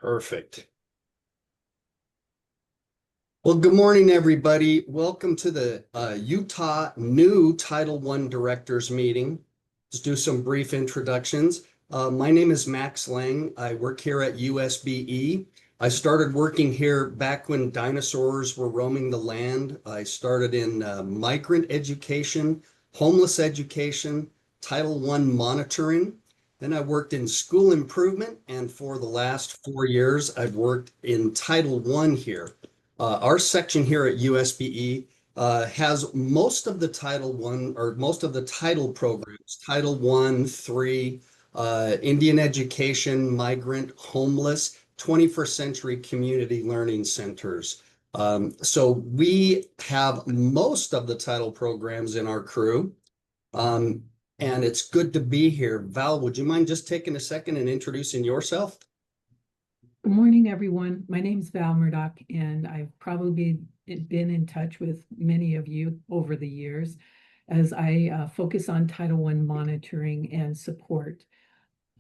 Perfect. Well, good morning, everybody. Welcome to the Utah new Title I Directors Meeting. Let's do some brief introductions. My name is Max Lang. I work here at USBE. I started working here back when dinosaurs were roaming the land. I started in migrant education, homeless education, Title I monitoring. Then I worked in school improvement, and for the last 4 years, I've worked in Title I here. Our section here at USBE has most of the Title I or most of the title programs, Title I, III, Indian education, migrant, homeless, 21st century community learning centers. So we have most of the title programs in our crew. Um, and it's good to be here. Val, would you mind just taking a second and introducing yourself? Good morning, everyone. My name is Val Murdoch, and I've probably been in touch with many of you over the years as I focus on Title I monitoring and support.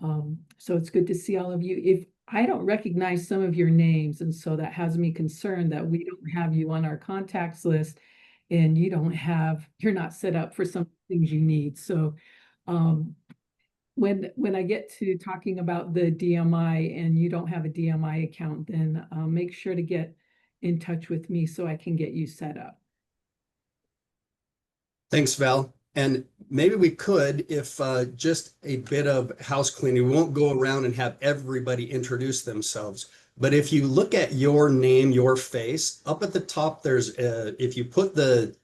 So it's good to see all of you. If I don't recognize some of your names, and so that has me concerned that we don't have you on our contacts list and you're not set up for some things you need. So um, when I get to talking about the DMI and you don't have a DMI account, then make sure to get in touch with me so I can get you set up. Thanks, Val. And maybe we could, if just a bit of house cleaning, we won't go around and have everybody introduce themselves. But if you look at your name, your face, up at the top, if you put the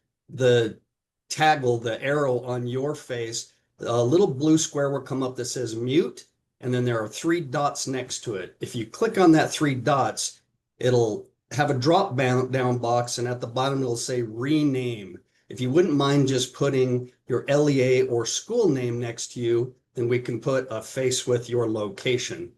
toggle, the arrow on your face, a little blue square will come up that says mute, and then there are three dots next to it. If you click on that three dots, it'll have a drop down box, and at the bottom it'll say rename. If you wouldn't mind just putting your LEA or school name next to you, then we can put a face with your location.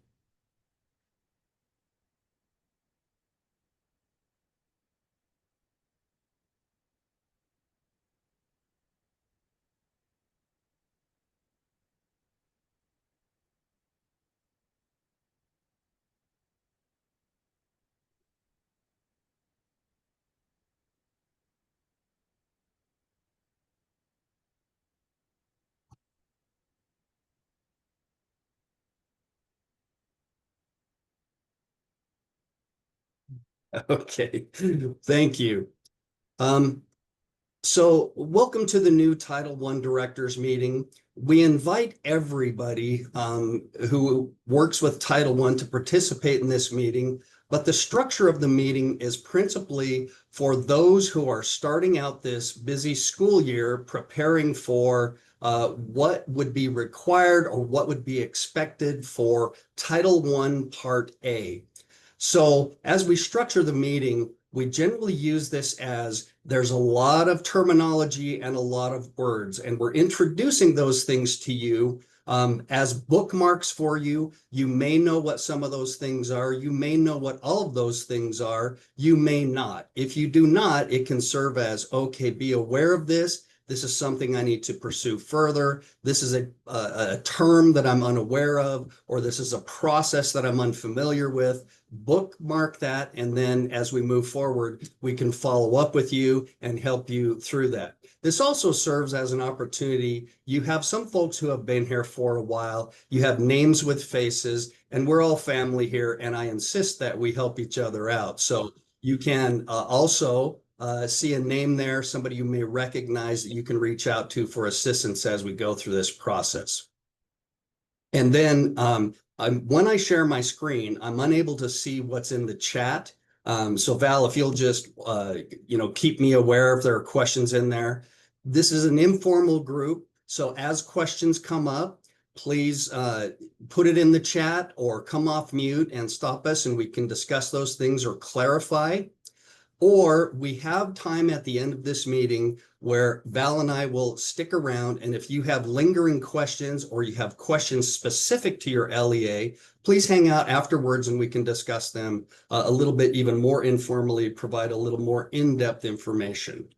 Okay, thank you. Um, So welcome to the new Title I Directors Meeting. We invite everybody who works with Title I to participate in this meeting, but the structure of the meeting is principally for those who are starting out this busy school year, preparing for what would be required or what would be expected for Title I Part A. So as we structure the meeting, we generally use this as there's a lot of terminology and a lot of words, and we're introducing those things to you as bookmarks for you. You may know what some of those things are. You may know what all of those things are. You may not. If you do not, it can serve as, okay, be aware of this. This is something I need to pursue further. This is a term that I'm unaware of, or this is a process that I'm unfamiliar with. Bookmark that, and then as we move forward, we can follow up with you and help you through that. This also serves as an opportunity. You have some folks who have been here for a while. You have names with faces, and we're all family here, and I insist that we help each other out. So you can also see a name there, somebody you may recognize that you can reach out to for assistance as we go through this process. And then when I share my screen, I'm unable to see what's in the chat. So Val, if you'll just keep me aware if there are questions in there. This is an informal group, so as questions come up, please put it in the chat or come off mute and stop us, and we can discuss those things or clarify. Or we have time at the end of this meeting where Val and I will stick around. And if you have lingering questions or you have questions specific to your LEA, please hang out afterwards and we can discuss them a little bit even more informally, provide a little more in-depth information.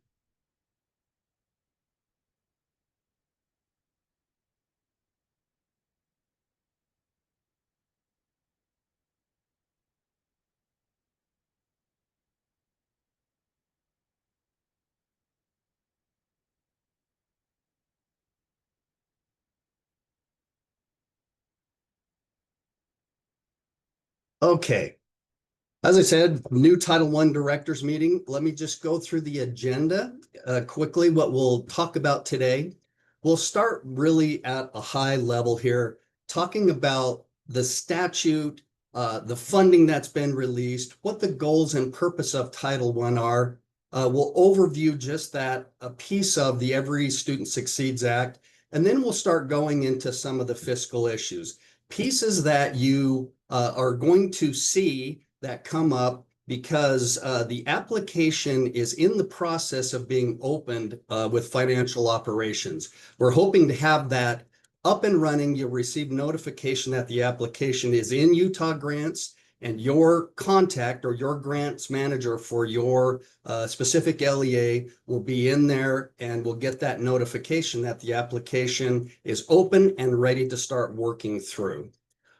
Okay. As I said, new Title I directors meeting. Let me just go through the agenda quickly, what we'll talk about today. We'll start really at a high level here, talking about the statute, the funding that's been released, what the goals and purpose of Title I are. We'll overview just that, a piece of the Every Student Succeeds Act, and then we'll start going into some of the fiscal issues, pieces that you are going to see that come up because the application is in the process of being opened with financial operations. We're hoping to have that up and running. You'll receive notification that the application is in Utah Grants, and your contact or your grants manager for your specific LEA will be in there, and we'll get that notification that the application is open and ready to start working through.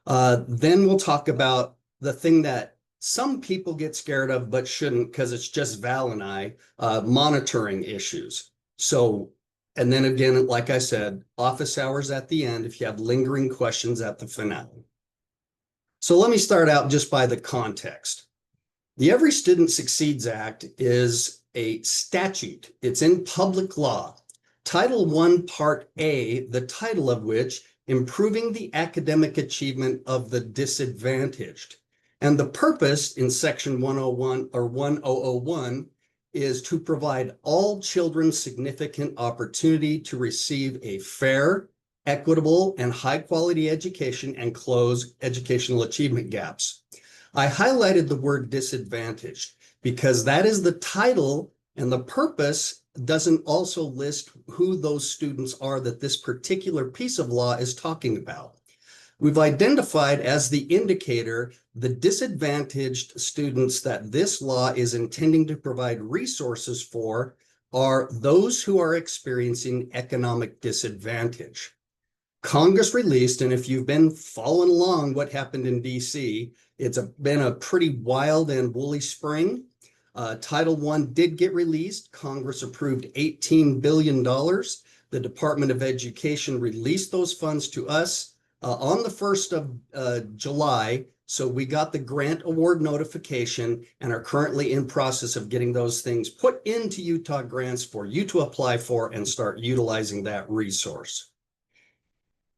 Then we'll talk about the thing that some people get scared of, but shouldn't, because it's just Val and I, monitoring issues. So, and then again, like I said, office hours at the end if you have lingering questions at the finale. So let me start out just by the context. The Every Student Succeeds Act is a statute. It's in public law. Title I, Part A, the title of which, Improving the Academic Achievement of the Disadvantaged. And the purpose in Section 101 or 1001 is to provide all children significant opportunity to receive a fair, equitable, and high-quality education and close educational achievement gaps. I highlighted the word disadvantaged because that is the title, and the purpose doesn't also list who those students are that this particular piece of law is talking about. We've identified as the indicator the disadvantaged students that this law is intending to provide resources for are those who are experiencing economic disadvantage. Congress released, and if you've been following along what happened in DC, it's been a pretty wild and woolly spring. Title I did get released. Congress approved $18 billion. The Department of Education released those funds to us on the 1st of July. So we got the grant award notification and are currently in process of getting those things put into Utah Grants for you to apply for and start utilizing that resource.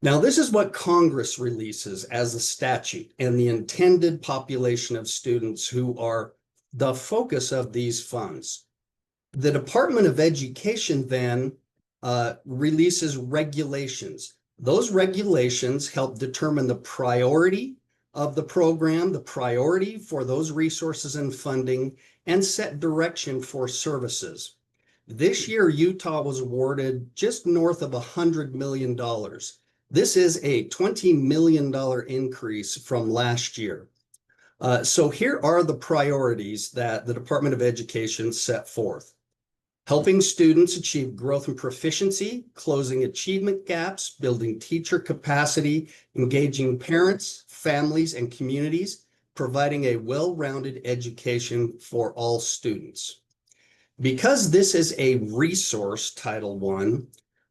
Now, this is what Congress releases as a statute and the intended population of students who are the focus of these funds. The Department of Education then releases regulations. Those regulations help determine the priority of the program, the priority for those resources and funding, and set direction for services. This year, Utah was awarded just north of $100 million. This is a $20 million increase from last year. So here are the priorities that the Department of Education set forth. Helping students achieve growth and proficiency, closing achievement gaps, building teacher capacity, engaging parents, families, and communities, providing a well-rounded education for all students. Because this is a resource, Title I,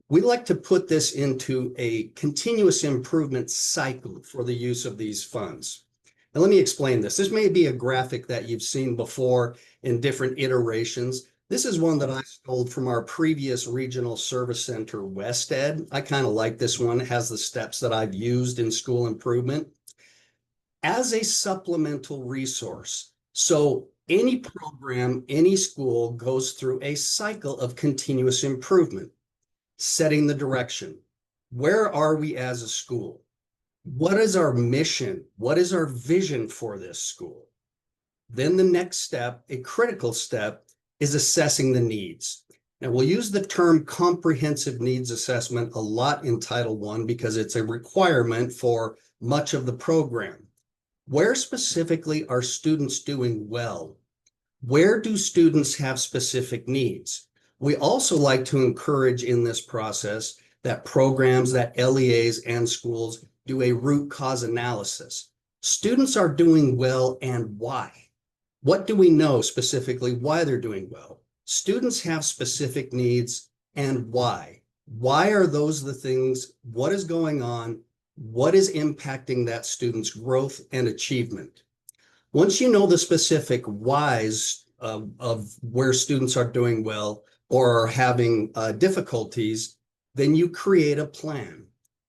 we like to put this into a continuous improvement cycle for the use of these funds. And let me explain this. This may be a graphic that you've seen before in different iterations. This is one that I stole from our previous regional service center, WestEd. I kind of like this one. It has the steps that I've used in school improvement as a supplemental resource. So any program, any school goes through a cycle of continuous improvement, setting the direction. Where are we as a school? What is our mission? What is our vision for this school? Then the next step, a critical step, is assessing the needs. Now, we'll use the term comprehensive needs assessment a lot in Title I because it's a requirement for much of the program. Where specifically are students doing well? Where do students have specific needs? We also like to encourage in this process that programs, that LEAs and schools do a root cause analysis. Students are doing well and why? What do we know specifically why they're doing well? Students have specific needs and why? Why are those the things? What is going on? What is impacting that student's growth and achievement? Once you know the specific whys of where students are doing well or are having difficulties, then you create a plan.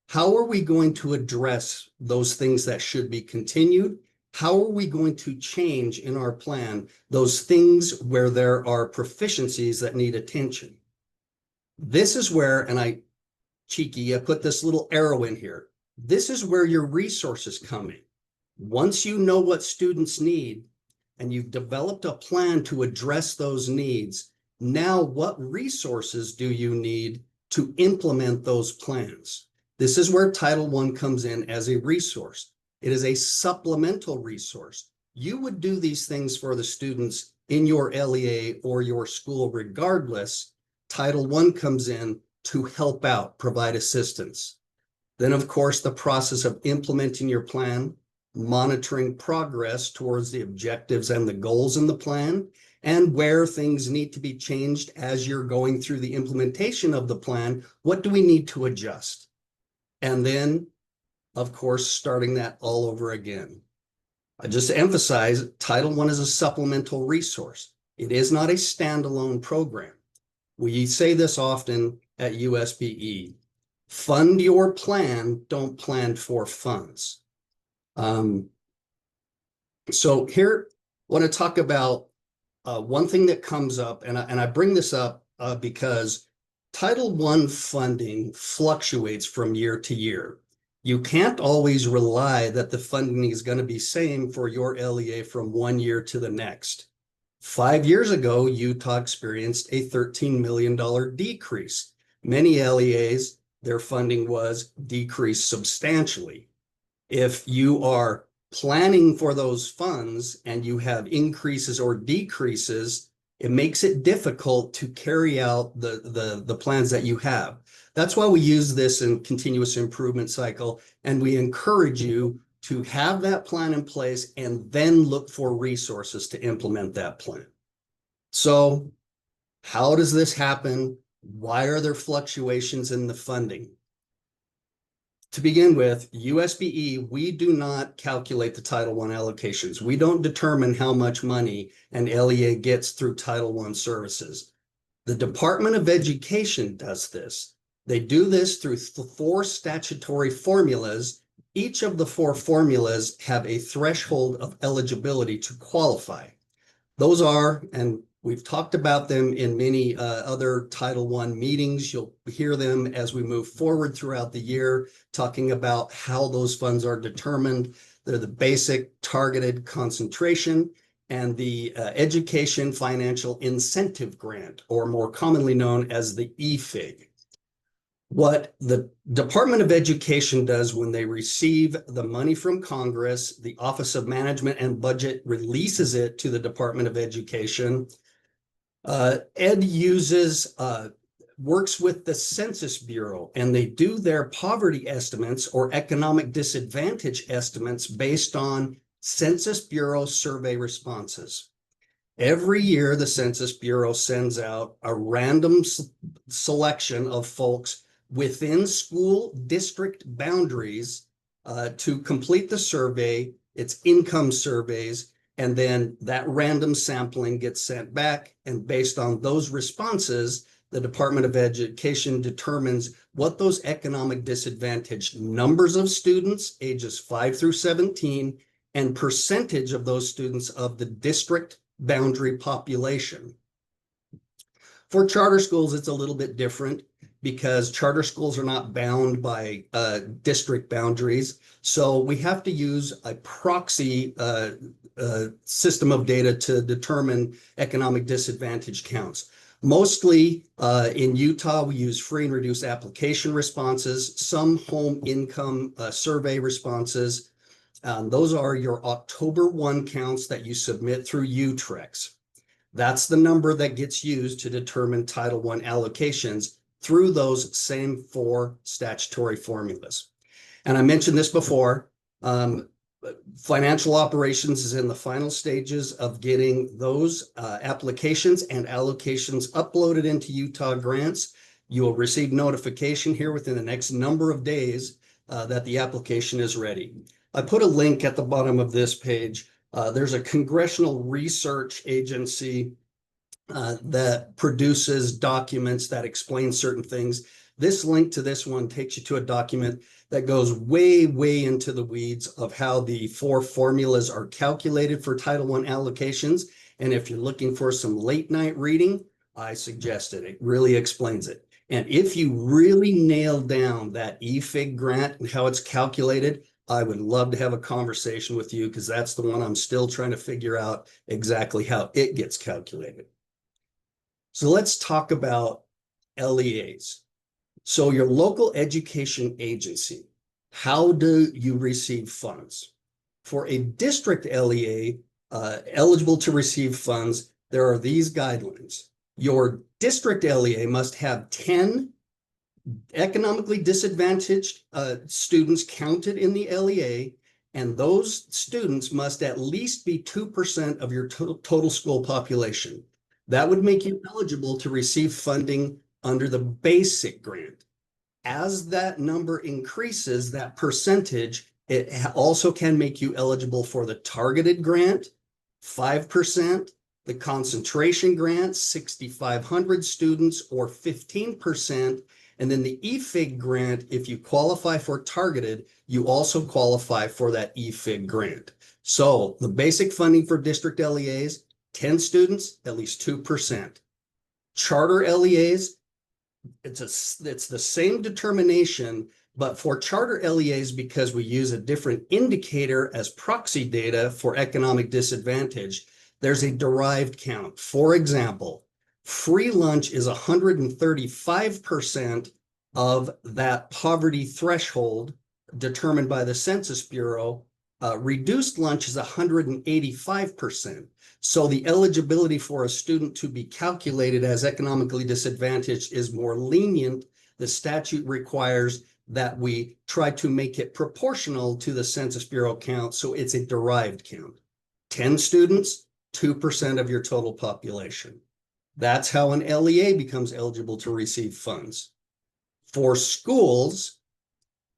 How are we going to address those things that should be continued? How are we going to change in our plan those things where there are proficiencies that need attention? This is where, and I put this little arrow in here. This is where your resources come in. Once you know what students need and you've developed a plan to address those needs, now what resources do you need to implement those plans? This is where Title I comes in as a resource. It is a supplemental resource. You would do these things for the students in your LEA or your school regardless. Title I comes in to help out, provide assistance. Then, of course, the process of implementing your plan, monitoring progress towards the objectives and the goals in the plan, and where things need to be changed as you're going through the implementation of the plan. What do we need to adjust? And then, of course, starting that all over again. I just emphasize Title I is a supplemental resource. It is not a standalone program. We say this often at USBE. Fund your plan, don't plan for funds. So here, I want to talk about one thing that comes up, and I bring this up because Title I funding fluctuates from year to year. You can't always rely that the funding is going to be same for your LEA from one year to the next. 5 years ago, Utah experienced a $13 million decrease. Many LEAs, their funding was decreased substantially. If you are planning for those funds and you have increases or decreases, it makes it difficult to carry out the plans that you have. That's why we use this in continuous improvement cycle, and we encourage you to have that plan in place and then look for resources to implement that plan. So how does this happen? Why are there fluctuations in the funding? To begin with, USBE, we do not calculate the Title I allocations. We don't determine how much money an LEA gets through Title I services. The Department of Education does this. They do this through 4 statutory formulas. Each of the 4 formulas have a threshold of eligibility to qualify. Those are, and we've talked about them in many other Title I meetings. You'll hear them as we move forward throughout the year, talking about how those funds are determined. They're the basic targeted concentration and the Education Financial Incentive Grant, or more commonly known as the EFIG. What the Department of Education does when they receive the money from Congress, the Office of Management and Budget releases it to the Department of Education. Ed works with the Census Bureau, and they do their poverty estimates or economic disadvantage estimates based on Census Bureau survey responses. Every year, the Census Bureau sends out a random selection of folks within school district boundaries to complete the survey. It's income surveys, and then that random sampling gets sent back, and based on those responses, the Department of Education determines what those economic disadvantaged numbers of students ages 5 through 17 and percentage of those students of the district boundary population. For charter schools, it's a little bit different because charter schools are not bound by district boundaries. So we have to use a proxy system of data to determine economic disadvantage counts. Mostly in Utah, we use free and reduced application responses, some home income survey responses. Those are your October 1 counts that you submit through UTREX. That's the number that gets used to determine Title I allocations through those same 4 statutory formulas. And I mentioned this before, financial operations is in the final stages of getting those applications and allocations uploaded into Utah grants. You will receive notification here within the next number of days that the application is ready. I put a link at the bottom of this page There's a congressional research agency that produces documents that explain certain things. This link to this one takes you to a document that goes way, way into the weeds of how the 4 formulas are calculated for Title I allocations. And if you're looking for some late night reading, I suggest it. It really explains it. And if you really nail down that EFIG grant and how it's calculated, I would love to have a conversation with you, because that's the one I'm still trying to figure out exactly how it gets calculated. So let's talk about LEAs. So your local education agency, how do you receive funds? For a district LEA eligible to receive funds, there are these guidelines. Your district LEA must have 10 economically disadvantaged students counted in the LEA, and those students must at least be 2% of your total school population. That would make you eligible to receive funding under the basic grant. As that number increases, that percentage, it also can make you eligible for the targeted grant, 5%, the concentration grant, 6,500 students, or 15%. And then the EFIG grant, if you qualify for targeted, you also qualify for that EFIG grant. So the basic funding for district LEAs, 10 students, at least 2%. Charter LEAs, it's the same determination, but for charter LEAs, because we use a different indicator as proxy data for economic disadvantage, there's a derived count. For example, free lunch is 135% of that poverty threshold determined by the Census Bureau. Reduced lunch is 185%. So the eligibility for a student to be calculated as economically disadvantaged is more lenient. The statute requires that we try to make it proportional to the Census Bureau count, so it's a derived count. 10 students, 2% of your total population. That's how an LEA becomes eligible to receive funds. For schools,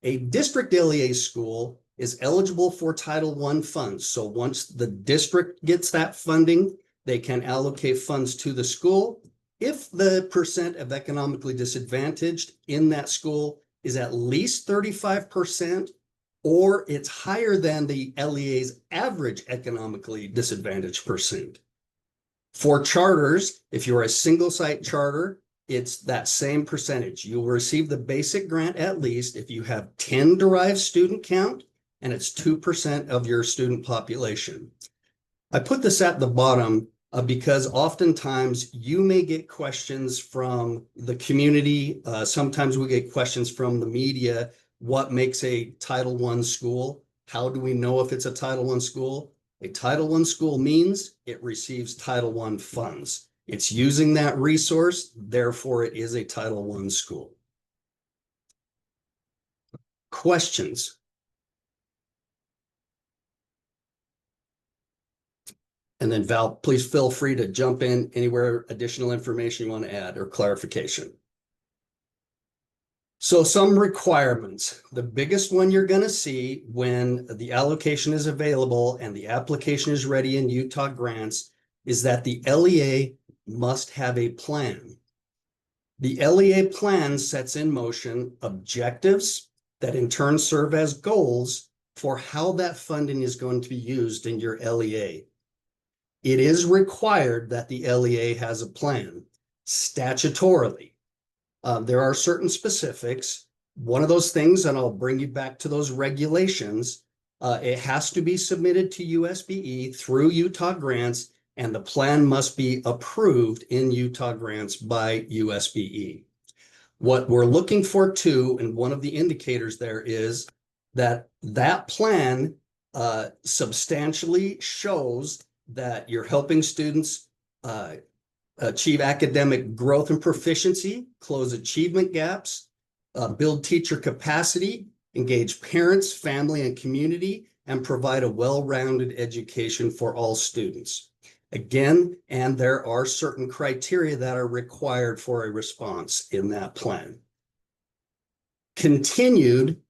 a district LEA school is eligible for Title I funds. So once the district gets that funding, they can allocate funds to the school. If the percent of economically disadvantaged in that school is at least 35%, or it's higher than the LEA's average economically disadvantaged percent. For charters, if you're a single site charter, it's that same percentage. You'll receive the basic grant at least if you have 10 derived student count and it's 2% of your student population. I put this at the bottom because oftentimes you may get questions from the community. Sometimes we get questions from the media. What makes a Title I school? How do we know if it's a Title I school? A Title I school means it receives Title I funds. It's using that resource, therefore it is a Title I school. Questions? And then Val, please feel free to jump in anywhere additional information you want to add or clarification. So some requirements. The biggest one you're going to see when the allocation is available and the application is ready in Utah grants is that the LEA must have a plan. The LEA plan sets in motion objectives that in turn serve as goals for how that funding is going to be used in your LEA. It is required that the LEA has a plan statutorily. There are certain specifics. One of those things, and I'll bring you back to those regulations, it has to be submitted to USBE through Utah grants, and the plan must be approved in Utah grants by USBE. What we're looking for too, and one of the indicators there is that that plan substantially shows that you're helping students achieve academic growth and proficiency, close achievement gaps, build teacher capacity, engage parents, family, and community, and provide a well-rounded education for all students. Again, and there are certain criteria that are required for a response in that plan. Continued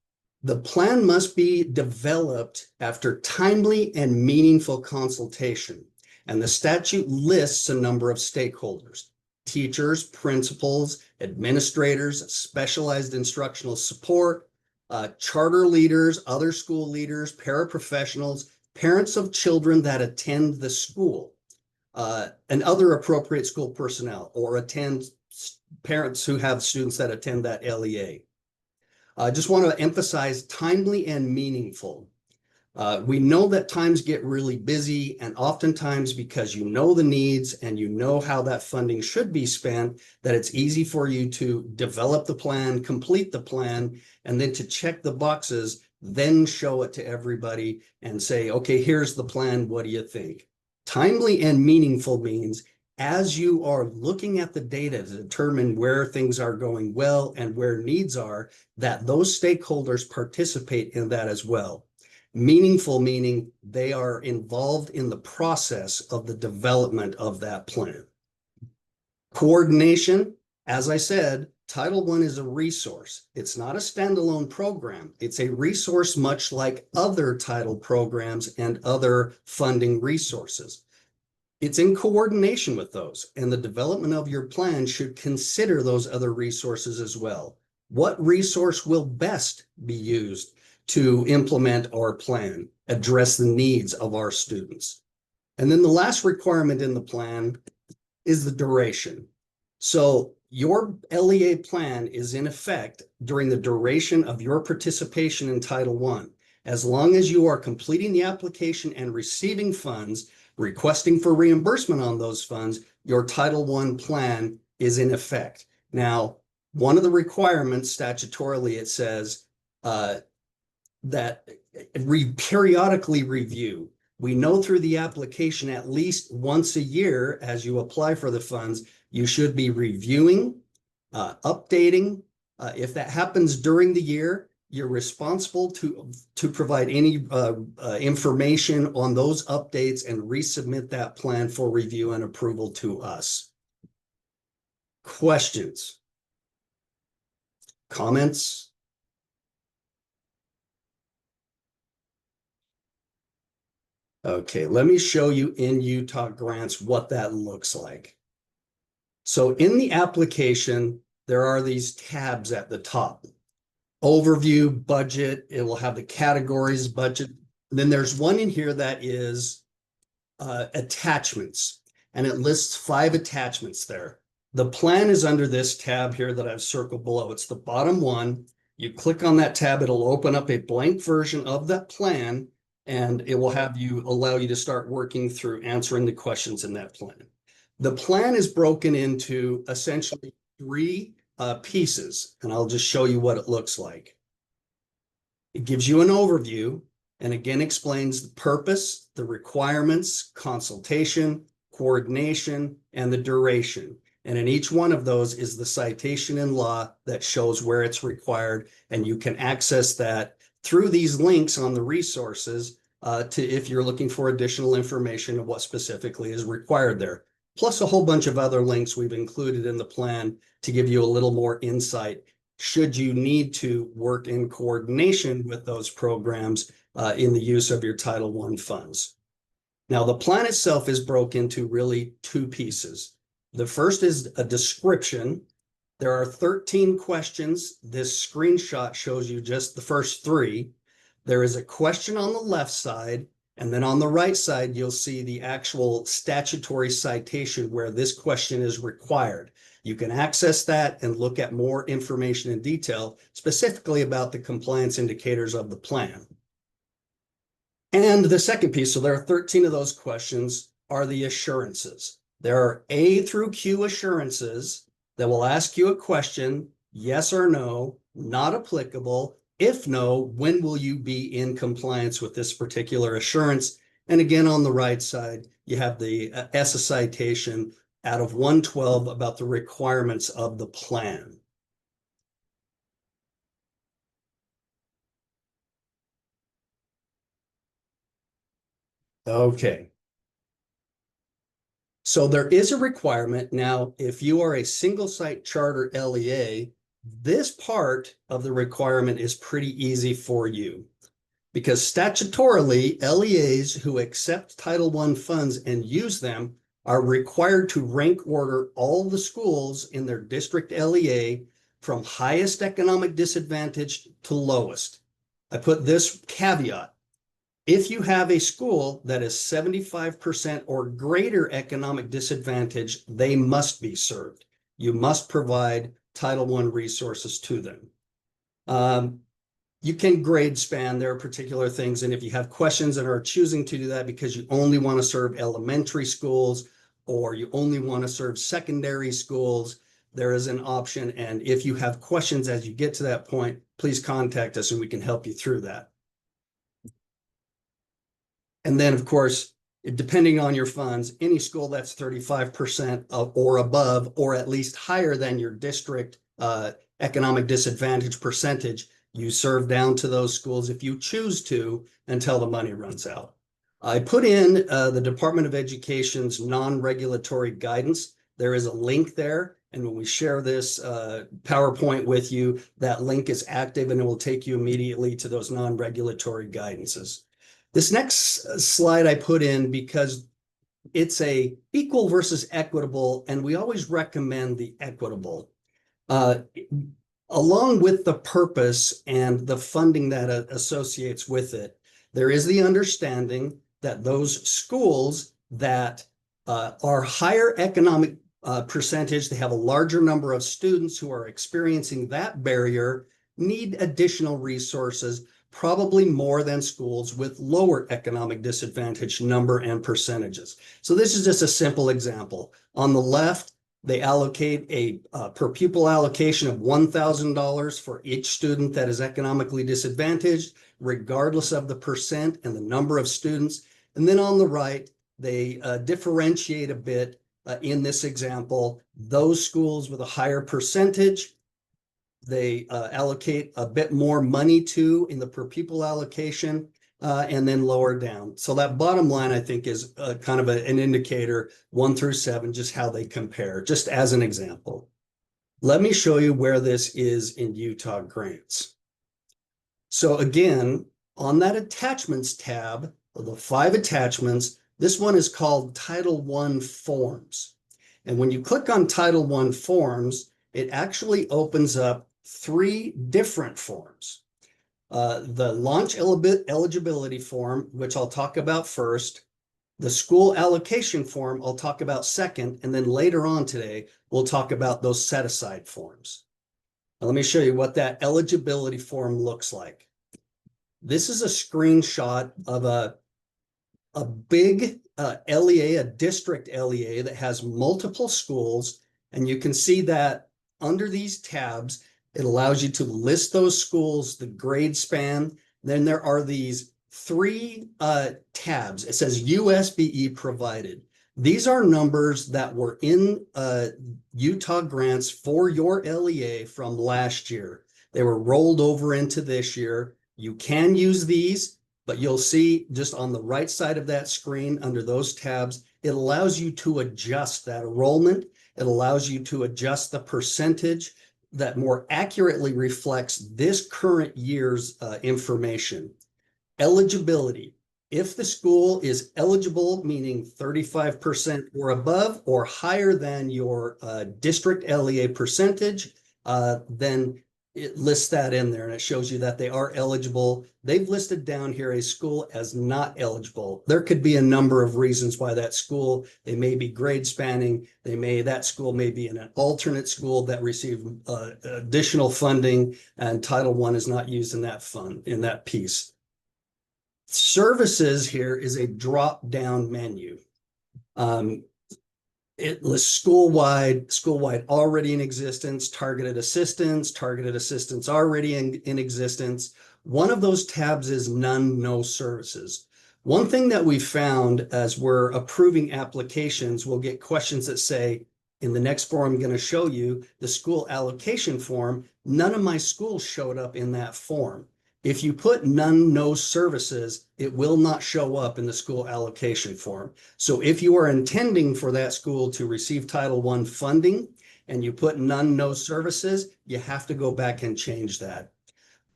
The plan must be developed after timely and meaningful consultation, and the statute lists a number of stakeholders: teachers, principals, administrators, specialized instructional support, charter leaders, other school leaders, paraprofessionals, parents of children that attend the school, and other appropriate school personnel, or parents who have students that attend that LEA. I just want to emphasize timely and meaningful. We know that times get really busy, and oftentimes because you know the needs and you know how that funding should be spent, that it's easy for you to develop the plan, complete the plan, and then to check the boxes, then show it to everybody and say, okay, here's the plan. What do you think? Timely and meaningful means as you are looking at the data to determine where things are going well and where needs are, that those stakeholders participate in that as well. Meaningful meaning they are involved in the process of the development of that plan. Coordination, as I said, Title I is a resource. It's not a standalone program. It's a resource much like other title programs and other funding resources. It's in coordination with those, and the development of your plan should consider those other resources as well. What resource will best be used to implement our plan, address the needs of our students? And then the last requirement in the plan is the duration. So your LEA plan is in effect during the duration of your participation in Title I. As long as you are completing the application and receiving funds, requesting for reimbursement on those funds, your Title I plan is in effect. Now, one of the requirements statutorily, it says that periodically review. We know through the application at least once a year as you apply for the funds, you should be reviewing, updating. If that happens during the year, you're responsible to provide any information on those updates and resubmit that plan for review and approval to us. Questions? Comments? Okay, let me show you in Utah Grants what that looks like. So in the application, there are these tabs at the top. Overview, budget, it will have the categories, budget. Then there's one in here that is attachments, and it lists 5 attachments there. The plan is under this tab here that I've circled below. It's the bottom one. You click on that tab, it'll open up a blank version of that plan, and it will allow you to start working through answering the questions in that plan. The plan is broken into essentially 3 pieces, and I'll just show you what it looks like. It gives you an overview and again explains the purpose, the requirements, consultation, coordination, and the duration. And in each one of those is the citation in law that shows where it's required, and you can access that through these links on the resources if you're looking for additional information of what specifically is required there. Plus a whole bunch of other links we've included in the plan to give you a little more insight should you need to work in coordination with those programs in the use of your Title I funds. Now, the plan itself is broken into really 2 pieces. The first is a description. There are 13 questions. This screenshot shows you just the first 3. There is a question on the left side, and then on the right side, you'll see the actual statutory citation where this question is required. You can access that and look at more information in detail, specifically about the compliance indicators of the plan. And the second piece, so there are 13 of those questions, are the assurances. There are A through Q assurances that will ask you a question, yes or no, not applicable. If no, when will you be in compliance with this particular assurance? And again, on the right side, you have the S citation out of 112 about the requirements of the plan. Okay. So there is a requirement. Now, if you are a single site charter LEA, This part of the requirement is pretty easy for you because statutorily, LEAs who accept Title I funds and use them are required to rank order all the schools in their district LEA from highest economic disadvantage to lowest. I put this caveat. If you have a school that is 75% or greater economic disadvantage, they must be served. You must provide Title I resources to them. You can grade span. There are particular things. And if you have questions and are choosing to do that because you only want to serve elementary schools or you only want to serve secondary schools, there is an option. And if you have questions as you get to that point, please contact us and we can help you through that. And then, of course, depending on your funds, any school that's 35% or above, or at least higher than your district economic disadvantage percentage, you serve down to those schools if you choose to until the money runs out. I put in the Department of Education's non-regulatory guidance. There is a link there. And when we share this PowerPoint with you, that link is active and it will take you immediately to those non-regulatory guidances. This next slide I put in because it's a equal versus equitable, and we always recommend the equitable. Along with the purpose and the funding that associates with it, there is the understanding that those schools that are higher economic percentage, they have a larger number of students who are experiencing that barrier, need additional resources, probably more than schools with lower economic disadvantage number and percentages. So this is just a simple example. On the left, they allocate a per pupil allocation of $1,000 for each student that is economically disadvantaged, regardless of the percent and the number of students. And then on the right, they differentiate a bit in this example. Those schools with a higher percentage, they allocate a bit more money to in the per pupil allocation and then lower down. So that bottom line, I think, is kind of an indicator 1 through 7, just how they compare, just as an example. Let me show you where this is in Utah grants. So again, on that attachments tab, the 5 attachments, this one is called Title I Forms. And when you click on Title I Forms, it actually opens up 3 different forms. The launch eligibility form, which I'll talk about first, the school allocation form I'll talk about second, and then later on today, we'll talk about those set-aside forms. Now, let me show you what that eligibility form looks like. This is a screenshot of a big LEA, a district LEA that has multiple schools, and you can see that under these tabs, it allows you to list those schools, the grade span. Then there are these 3 tabs. It says USBE provided. These are numbers that were in Utah grants for your LEA from last year. They were rolled over into this year. You can use these, but you'll see just on the right side of that screen under those tabs, it allows you to adjust that enrollment. It allows you to adjust the percentage that more accurately reflects this current year's information. Eligibility. If the school is eligible, meaning 35% or above or higher than your district LEA percentage, then it lists that in there and it shows you that they are eligible. They've listed down here a school as not eligible. There could be a number of reasons why that school, they may be grade spanning, that school may be in an alternate school that received additional funding and Title I is not used in that fund, in that piece. Services here is a drop-down menu. It lists school-wide already in existence, targeted assistance already in existence. One of those tabs is none, no services. One thing that we found as we're approving applications, we'll get questions that say, in the next form I'm going to show you, the school allocation form, none of my schools showed up in that form. If you put none, no services, it will not show up in the school allocation form. So if you are intending for that school to receive Title I funding and you put none, no services, you have to go back and change that.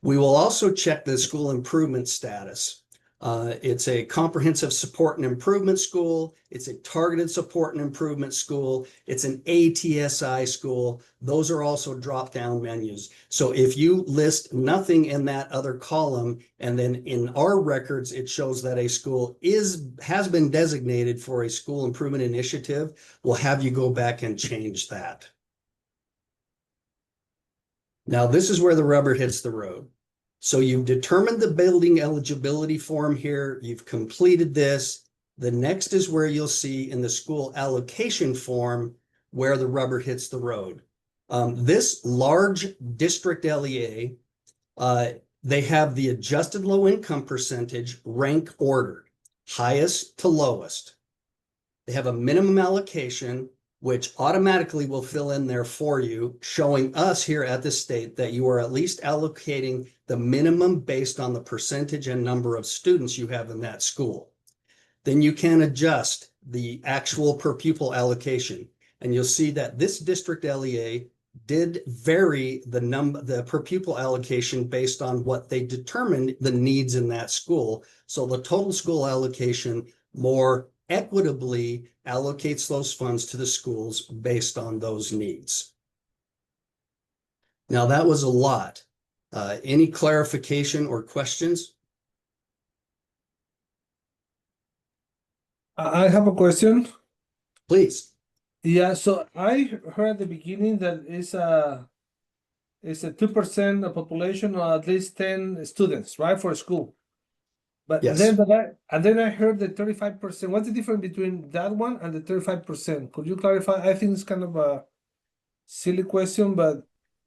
We will also check the school improvement status. It's a comprehensive support and improvement school. It's a targeted support and improvement school. It's an ATSI school. Those are also drop-down menus. So if you list nothing in that other column, and then in our records, it shows that a school has been designated for a school improvement initiative, we'll have you go back and change that. Now, this is where the rubber hits the road. So you've determined the building eligibility form here. You've completed this. The next is where you'll see in the school allocation form where the rubber hits the road. This large district LEA, they have the adjusted low income percentage rank ordered, highest to lowest. They have a minimum allocation, which automatically will fill in there for you, showing us here at the state that you are at least allocating the minimum based on the percentage and number of students you have in that school. Then you can adjust the actual per pupil allocation. And you'll see that this district LEA did vary the per pupil allocation based on what they determined the needs in that school. So the total school allocation more equitably allocates those funds to the schools based on those needs. Now, that was a lot. Any clarification or questions? I have a question. Please. Yeah, so I heard at the beginning that it's a 2% of population or at least 10 students, right, for a school. But Yes. then I heard the 35%. What's the difference between that one and the 35%? Could you clarify? I think it's kind of a silly question, but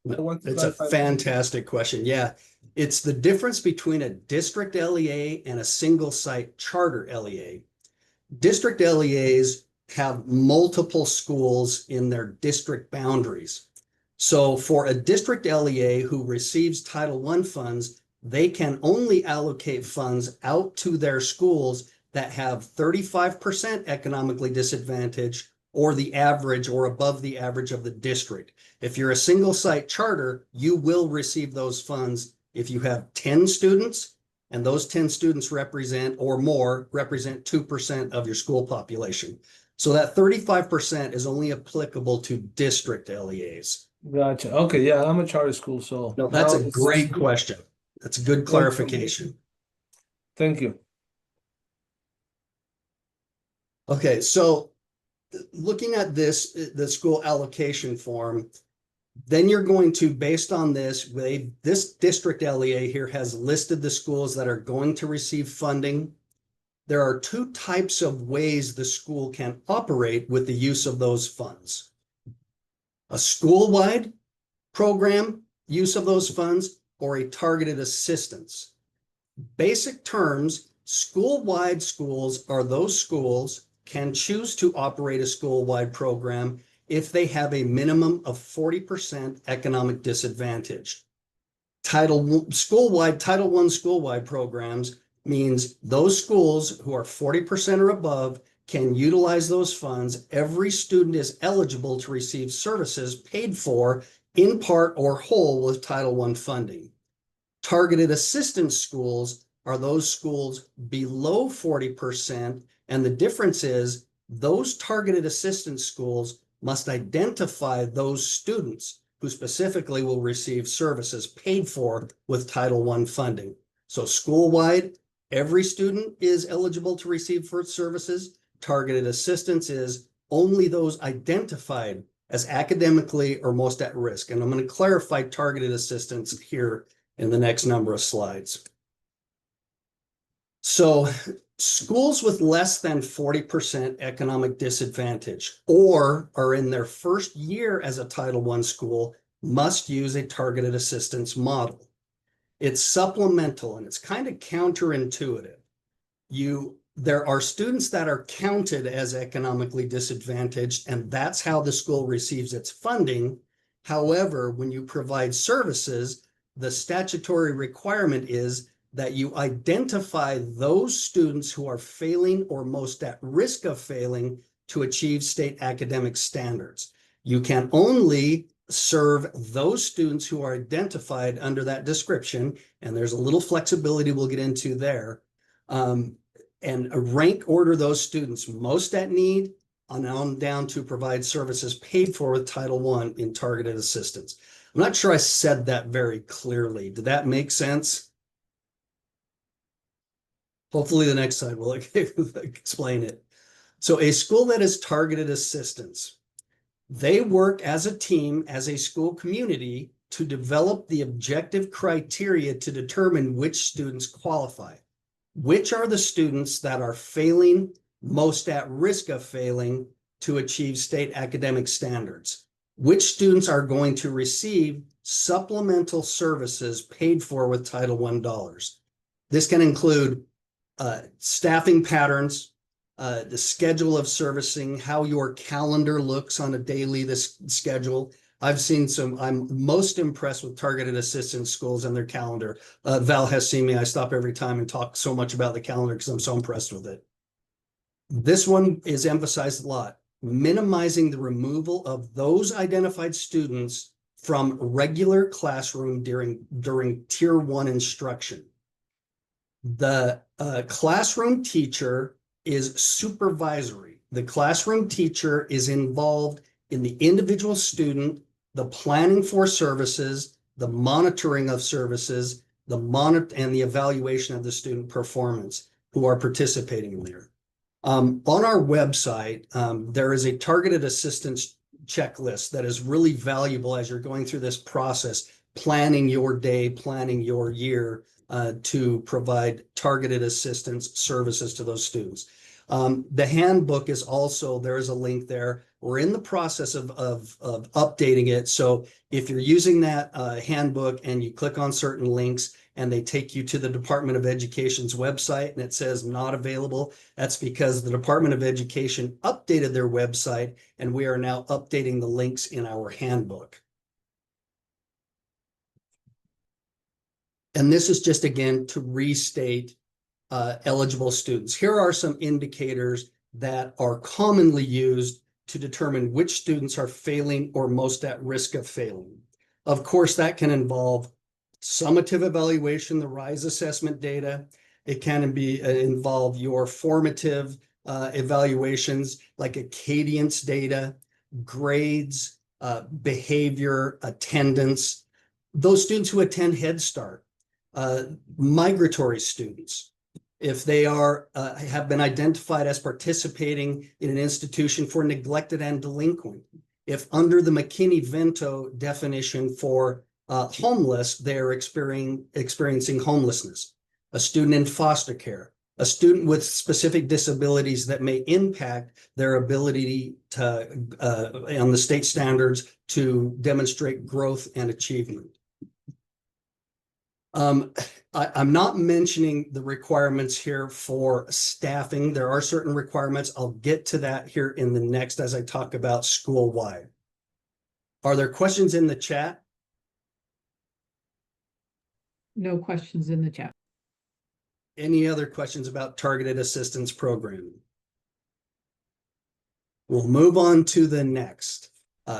I want to It's a clarify. fantastic question. Yeah, it's the difference between a district LEA and a single site charter LEA. District LEAs have multiple schools in their district boundaries. So for a district LEA who receives Title I funds, they can only allocate funds out to their schools that have 35% economically disadvantaged or the average or above the average of the district. If you're a single site charter, you will receive those funds if you have 10 students and those 10 students represent 2% of your school population. So that 35% is only applicable to district LEAs. Gotcha. Okay, yeah, I'm a charter school, so No, that's now a great question. That's a good clarification. Thank you. Okay, so looking at this, the school allocation form, then you're going to, based on this, this district LEA here has listed the schools that are going to receive funding. There are two types of ways the school can operate with the use of those funds. A school-wide program use of those funds or a targeted assistance. Basic terms, school-wide schools are those schools can choose to operate a school-wide program if they have a minimum of 40% economic disadvantage. School-wide, Title I school-wide programs means those schools who are 40% or above can utilize those funds. Every student is eligible to receive services paid for in part or whole with Title I funding. Targeted assistance schools are those schools below 40%, and the difference is those targeted assistance schools must identify those students who specifically will receive services paid for with Title I funding. So school-wide, every student is eligible to receive services. Targeted assistance is only those identified as academically or most at risk. And I'm going to clarify targeted assistance here in the next number of slides. So schools with less than 40% economic disadvantage or are in their first year as a Title I school must use a targeted assistance model. It's supplemental and it's kind of counterintuitive. There are students that are counted as economically disadvantaged, and that's how the school receives its funding. However, when you provide services, the statutory requirement is that you identify those students who are failing or most at risk of failing to achieve state academic standards. You can only serve those students who are identified under that description, and there's a little flexibility we'll get into there, and rank order those students most at need on down to provide services paid for with Title I in targeted assistance. I'm not sure I said that very clearly. Did that make sense? Hopefully the next slide will explain it. So a school that is targeted assistance, they work as a team, as a school community, to develop the objective criteria to determine which students qualify. Which are the students that are failing, most at risk of failing to achieve state academic standards? Which students are going to receive supplemental services paid for with Title I dollars? This can include staffing patterns, the schedule of servicing, how your calendar looks on a daily schedule. I've seen I'm most impressed with targeted assistance schools and their calendar. Val has seen me. I stop every time and talk so much about the calendar because I'm so impressed with it. This one is emphasized a lot, minimizing the removal of those identified students from regular classroom during Tier 1 instruction. The classroom teacher is supervisory. The classroom teacher is involved in the individual student, the planning for services, the monitoring of services, and the evaluation of the student performance who are participating there. On our website, there is a targeted assistance checklist that is really valuable as you're going through this process, planning your day, planning your year, to provide targeted assistance services to those students. The handbook is also, there is a link there. We're in the process of updating it. So if you're using that handbook and you click on certain links and they take you to the Department of Education's website and it says not available, that's because the Department of Education updated their website and we are now updating the links in our handbook. And this is just, again, to restate eligible students. Here are some indicators that are commonly used to determine which students are failing or most at risk of failing. Of course, that can involve summative evaluation, the RISE assessment data. It can involve your formative evaluations like a cadence data, grades, behavior, attendance. Those students who attend Head Start, migratory students, if they are have been identified as participating in an institution for neglected and delinquent, if under the McKinney-Vento definition for homeless, they're experiencing homelessness, a student in foster care, a student with specific disabilities that may impact their ability to, on the state standards, to demonstrate growth and achievement. I'm not mentioning the requirements here for staffing. There are certain requirements. I'll get to that here in the next as I talk about school-wide. Are there questions in the chat? No questions in the chat. Any other questions about targeted assistance programming? We'll move on to the next.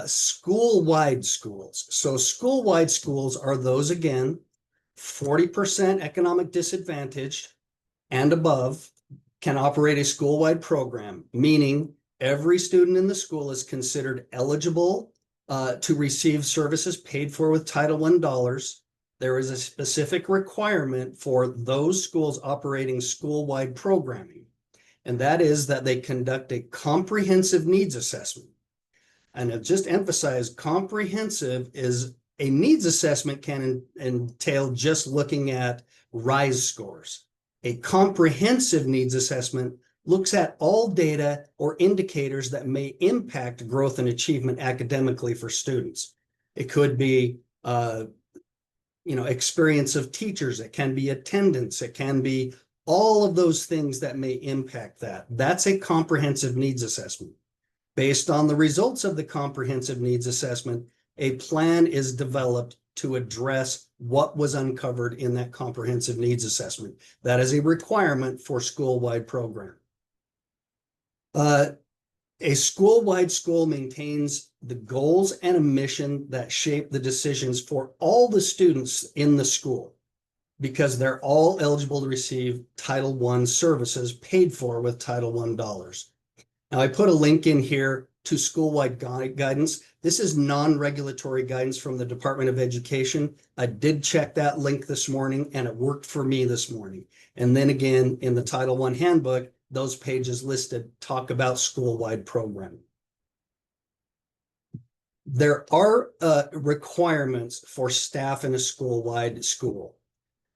School-wide schools. So school-wide schools are those, again, 40% economic disadvantaged and above can operate a school-wide program, meaning every student in the school is considered eligible to receive services paid for with Title I dollars. There is a specific requirement for those schools operating school-wide programming, and that is that they conduct a comprehensive needs assessment. And I'll just emphasize, comprehensive is a needs assessment can entail just looking at RISE scores. A comprehensive needs assessment looks at all data or indicators that may impact growth and achievement academically for students. It could be, experience of teachers. It can be attendance. It can be all of those things that may impact that. That's a comprehensive needs assessment. Based on the results of the comprehensive needs assessment, a plan is developed to address what was uncovered in that comprehensive needs assessment. That is a requirement for school-wide program. A school-wide school maintains the goals and a mission that shape the decisions for all the students in the school, because they're all eligible to receive Title I services paid for with Title I dollars. Now, I put a link in here to school-wide guidance. This is non-regulatory guidance from the Department of Education. I did check that link this morning and it worked for me this morning. And then again, in the Title I handbook, those pages listed talk about school-wide programming. There are requirements for staff in a school-wide school,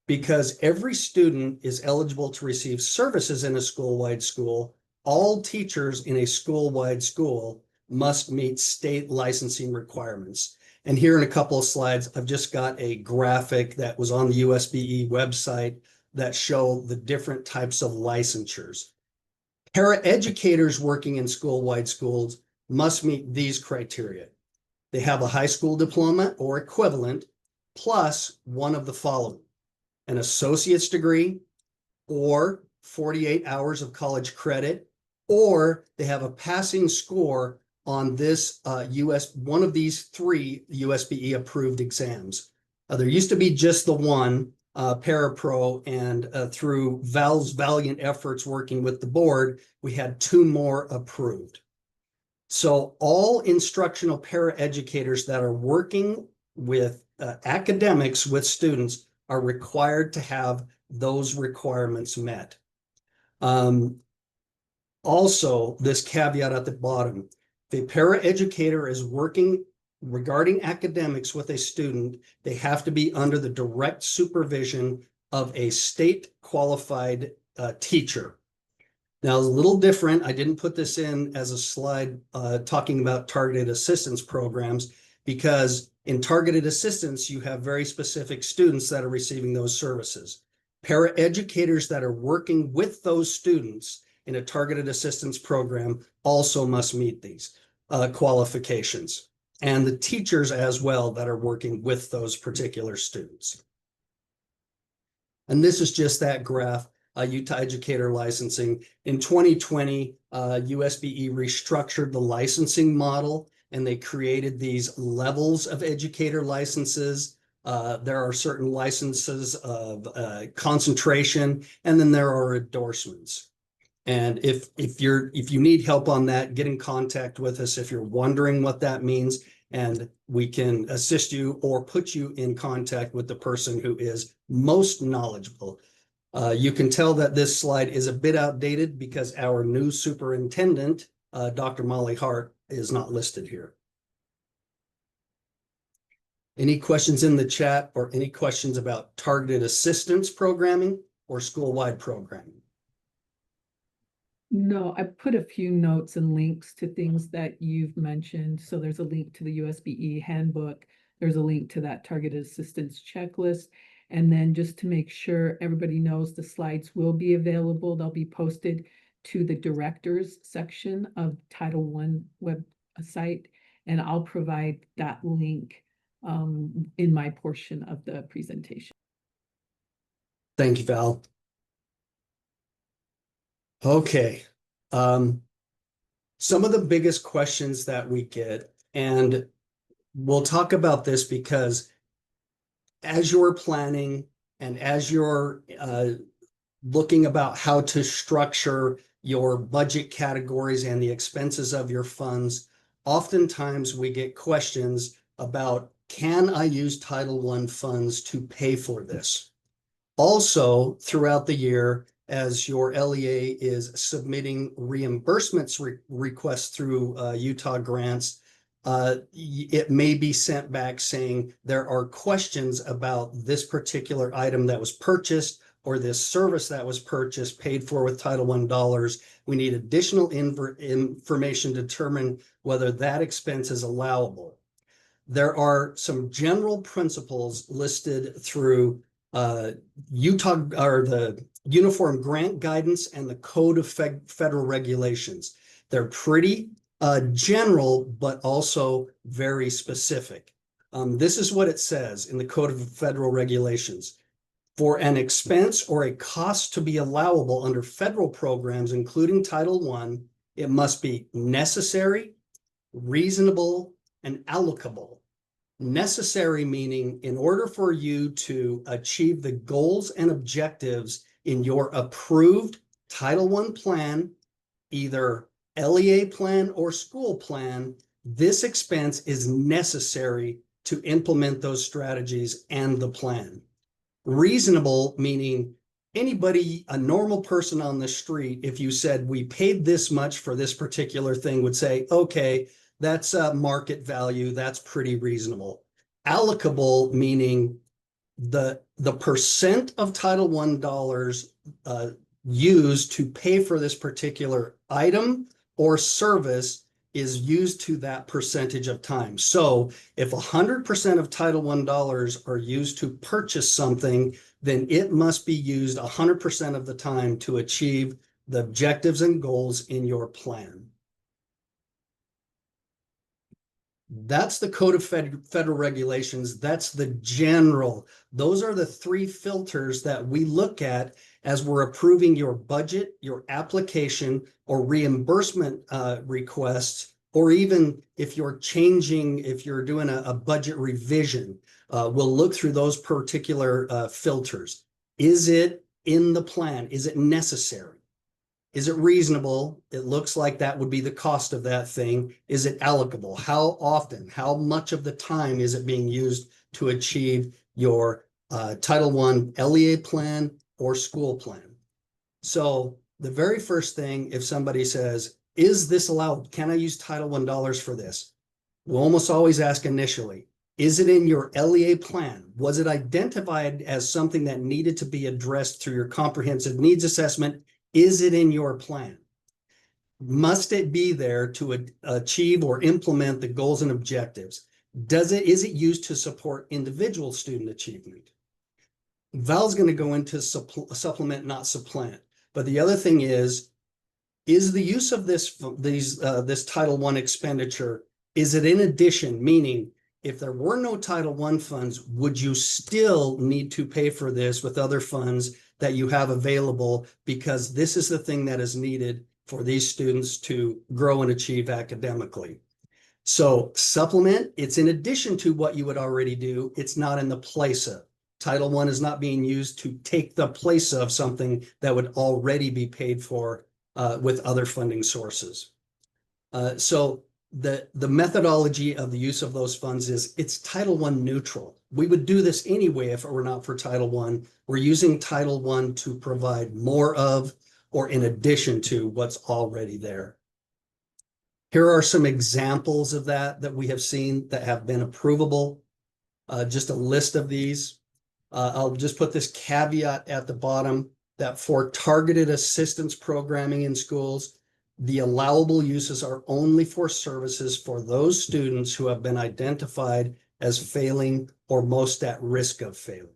because every student is eligible to receive services in a school-wide school. All teachers in a school-wide school must meet state licensing requirements. And here in a couple of slides, I've just got a graphic that was on the USBE website that show the different types of licensures. Paraeducators working in school-wide schools must meet these criteria. They have a high school diploma or equivalent, plus one of the following: an associate's degree, or 48 hours of college credit, or they have a passing score on this one of these three USBE approved exams. There used to be just the one, Parapro, and through Val's valiant efforts working with the board, we had two more approved. So all instructional paraeducators that are working with academics with students are required to have those requirements met. Also, this caveat at the bottom: if a paraeducator is working regarding academics with a student, they have to be under the direct supervision of a state qualified teacher. Now, it's a little different. I didn't put this in as a slide talking about targeted assistance programs, because in targeted assistance, you have very specific students that are receiving those services. Paraeducators that are working with those students in a targeted assistance program also must meet these qualifications, and the teachers as well that are working with those particular students. And this is just that graph. Utah Educator Licensing. In 2020, USBE restructured the licensing model, and they created these levels of educator licenses. There are certain licenses of concentration, and then there are endorsements. And if you need help on that, get in contact with us if you're wondering what that means, and we can assist you or put you in contact with the person who is most knowledgeable. You can tell that this slide is a bit outdated because our new superintendent, Dr. Molly Hart, is not listed here. Any questions in the chat, or any questions about targeted assistance programming or school-wide programming? No, I put a few notes and links to things that you've mentioned. So there's a link to the USBE handbook. There's a link to that targeted assistance checklist. And then just to make sure everybody knows, the slides will be available. They'll be posted to the directors section of Title I website, and I'll provide that link in my portion of the presentation. Thank you, Val. Okay. Some of the biggest questions that we get, and we'll talk about this because as you're planning and as you're looking about how to structure your budget categories and the expenses of your funds, oftentimes we get questions about, can I use Title I funds to pay for this? Also, throughout the year, as your LEA is submitting reimbursements requests through Utah grants, it may be sent back saying there are questions about this particular item that was purchased, or this service that was purchased, paid for with Title I dollars. We need additional information to determine whether that expense is allowable. There are some general principles listed through Utah, or the Uniform Grant Guidance and the Code of Federal Regulations. They're pretty general, but also very specific. This is what it says in the Code of Federal Regulations. For an expense or a cost to be allowable under federal programs, including Title I, It must be necessary, reasonable, and allocable. Necessary meaning in order for you to achieve the goals and objectives in your approved Title I plan, either LEA plan or school plan, this expense is necessary to implement those strategies and the plan. Reasonable meaning anybody, a normal person on the street, if you said we paid this much for this particular thing, would say, okay, that's a market value, that's pretty reasonable. Allocable meaning the percent of Title I dollars used to pay for this particular item or service is used to that percentage of time. So if 100% of Title I dollars are used to purchase something, then it must be used 100% of the time to achieve the objectives and goals in your plan. That's the Code of Federal Regulations. That's the general. Those are the three filters that we look at as we're approving your budget, your application, or reimbursement requests, or even if you're changing, if you're doing a budget revision, we'll look through those particular filters. Is it in the plan? Is it necessary? Is it reasonable? It looks like that would be the cost of that thing. Is it allocable? How often? How much of the time is it being used to achieve your Title I LEA plan or school plan? So the very first thing, if somebody says, is this allowed? Can I use Title I dollars for this? We'll almost always ask initially, is it in your LEA plan? Was it identified as something that needed to be addressed through your comprehensive needs assessment? Is it in your plan? Must it be there to achieve or implement the goals and objectives? Is it used to support individual student achievement? Val's going to go into supplement, not supplant. But the other thing is the use of this Title I expenditure, is it in addition? Meaning, if there were no Title I funds, would you still need to pay for this with other funds that you have available, because this is the thing that is needed for these students to grow and achieve academically? So supplement, it's in addition to what you would already do. It's not in the place of. Title I is not being used to take the place of something that would already be paid for with other funding sources. So the methodology of the use of those funds is it's Title I neutral. We would do this anyway if it were not for Title I. We're using Title I to provide more of or in addition to what's already there. Here are some examples of that we have seen that have been approvable. Just a list of these. I'll just put this caveat at the bottom that for targeted assistance programming in schools, the allowable uses are only for services for those students who have been identified as failing or most at risk of failing.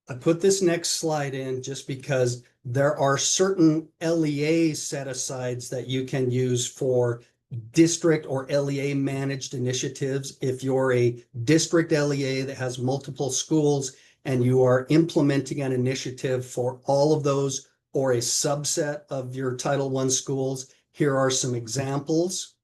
I put this next slide in just because there are certain LEA set-asides that you can use for district or LEA managed initiatives. If you're a district LEA that has multiple schools and you are implementing an initiative for all of those or a subset of your Title I schools, here are some examples.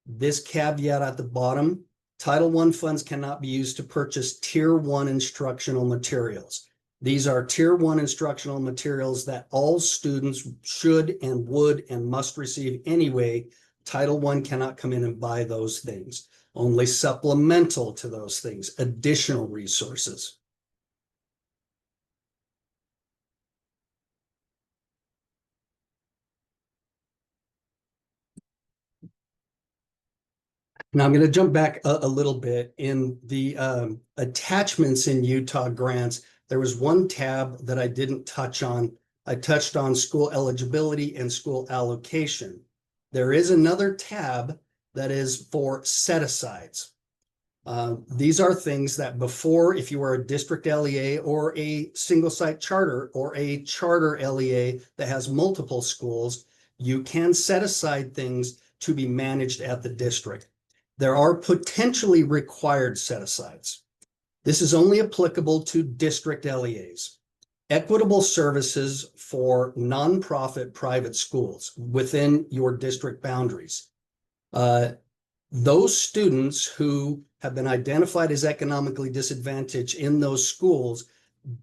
This caveat at the bottom, Title I funds cannot be used to purchase Tier I instructional materials. These are Tier I instructional materials that all students should and would and must receive anyway. Title I cannot come in and buy those things. Only supplemental to those things, additional resources. Now I'm going to jump back a little bit. In the attachments in Utah grants, there was one tab that I didn't touch on. I touched on school eligibility and school allocation. There is another tab that is for set-asides. These are things that before, if you are a district LEA or a single site charter or a charter LEA that has multiple schools, you can set aside things to be managed at the district. There are potentially required set-asides. This is only applicable to district LEAs. equitable services for nonprofit private schools within your district boundaries. Those students who have been identified as economically disadvantaged in those schools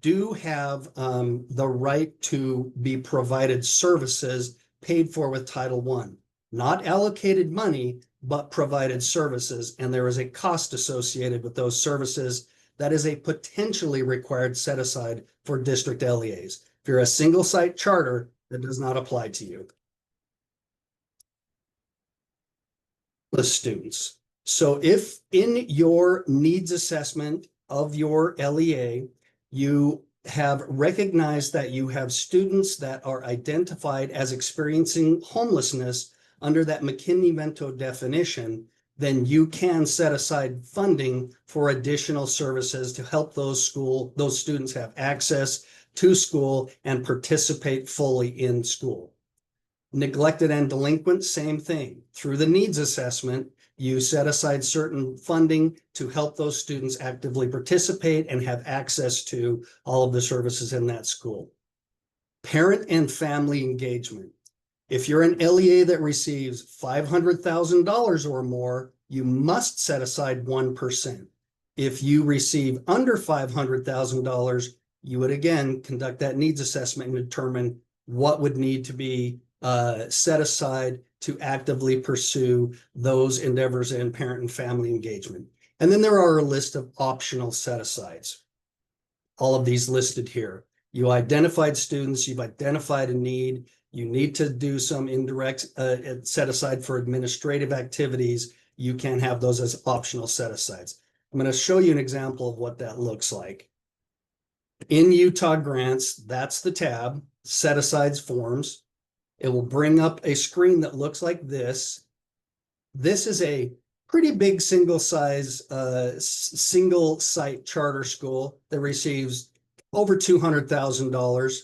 do have the right to be provided services paid for with Title I, not allocated money, but provided services. And there is a cost associated with those services that is a potentially required set aside for district LEAs. If you're a single site charter, that does not apply to you. The students. So if in your needs assessment of your LEA, you have recognized that you have students that are identified as experiencing homelessness under that McKinney-Vento definition, then you can set aside funding for additional services to help those students have access to school and participate fully in school. Neglected and delinquent, same thing. Through the needs assessment, you set aside certain funding to help those students actively participate and have access to all of the services in that school. Parent and family engagement. If you're an LEA that receives $500,000 or more, you must set aside 1%. If you receive under $500,000, you would again conduct that needs assessment and determine what would need to be set aside to actively pursue those endeavors in parent and family engagement. And then there are a list of optional set-asides. All of these listed here. You identified students, you've identified a need, you need to do some indirect set aside for administrative activities, you can have those as optional set-asides. I'm going to show you an example of what that looks like. In Utah Grants, that's the tab, set-asides forms. It will bring up a screen that looks like this. This is a pretty big single site charter school that receives over $200,000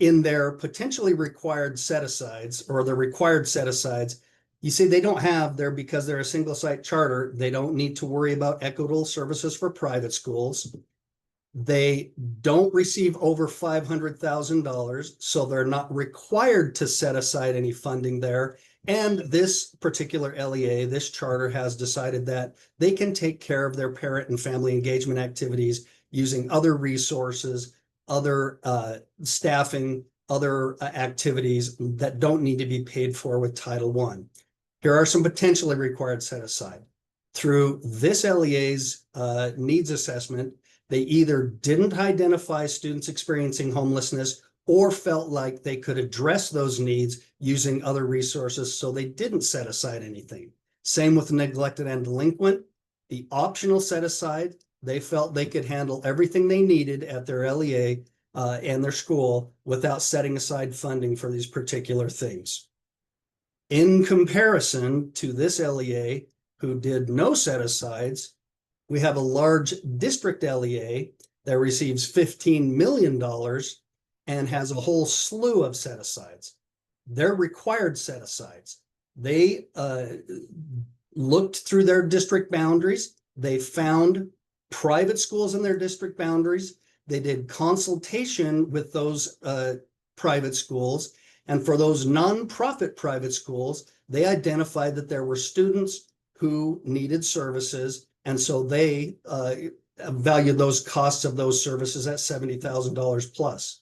in their potentially required set-asides or the required set-asides. You see, they don't have there because they're a single site charter. They don't need to worry about equitable services for private schools. They don't receive over $500,000, so they're not required to set aside any funding there. And this particular LEA, this charter has decided that they can take care of their parent and family engagement activities using other resources, other staffing, other activities that don't need to be paid for with Title I. Here are some potentially required set aside. Through this LEA's needs assessment, they either didn't identify students experiencing homelessness or felt like they could address those needs using other resources, so they didn't set aside anything. Same with neglected and delinquent. The optional set aside, they felt they could handle everything they needed at their LEA and their school without setting aside funding for these particular things. In comparison to this LEA, who did no set asides, we have a large district LEA that receives $15 million and has a whole slew of set-asides. They're required set-asides. They looked through their district boundaries. They found private schools in their district boundaries. They did consultation with those private schools. And for those nonprofit private schools, they identified that there were students who needed services. And so they valued those costs of those services at $70,000 plus.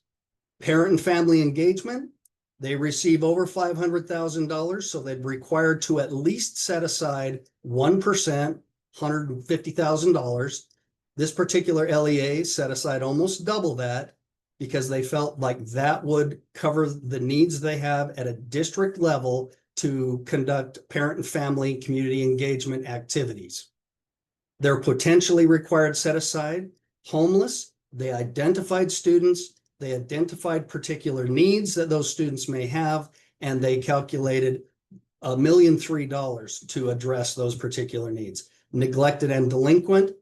Parent and family engagement, they receive over $500,000, so they're required to at least set aside 1%, $150,000. This particular LEA set aside almost double that because they felt like that would cover the needs they have at a district level to conduct parent and family community engagement activities. They're potentially required set aside, homeless, they identified students, they identified particular needs that those students may have, and they calculated $1.3 million to address those particular needs. Neglected and delinquent,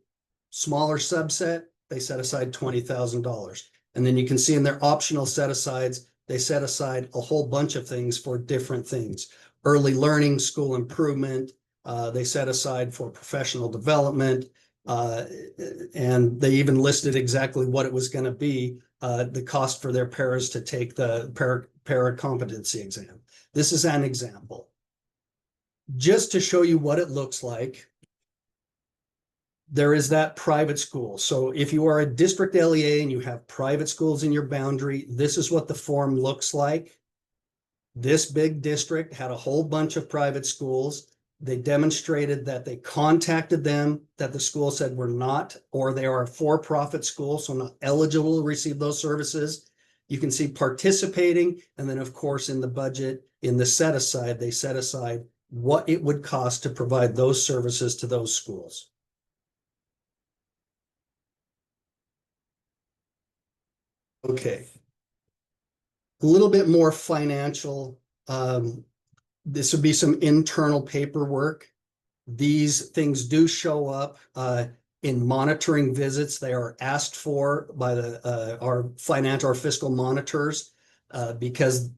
smaller subset, they set aside $20,000. And then you can see in their optional set asides, they set aside a whole bunch of things for different things. Early learning, school improvement, they set aside for professional development, and they even listed exactly what it was going to be the cost for their paras to take the para competency exam. This is an example. Just to show you what it looks like, there is that private school. So if you are a district LEA and you have private schools in your boundary, this is what the form looks like. This big district had a whole bunch of private schools. They demonstrated that they contacted them, that the school said we're not, or they are a for-profit school, so not eligible to receive those services. You can see participating, and then of course in the budget, in the set aside, they set aside what it would cost to provide those services to those schools. Okay. A little bit more financial. This would be some internal paperwork. These things do show up in monitoring visits. They are asked for by our financial or fiscal monitors because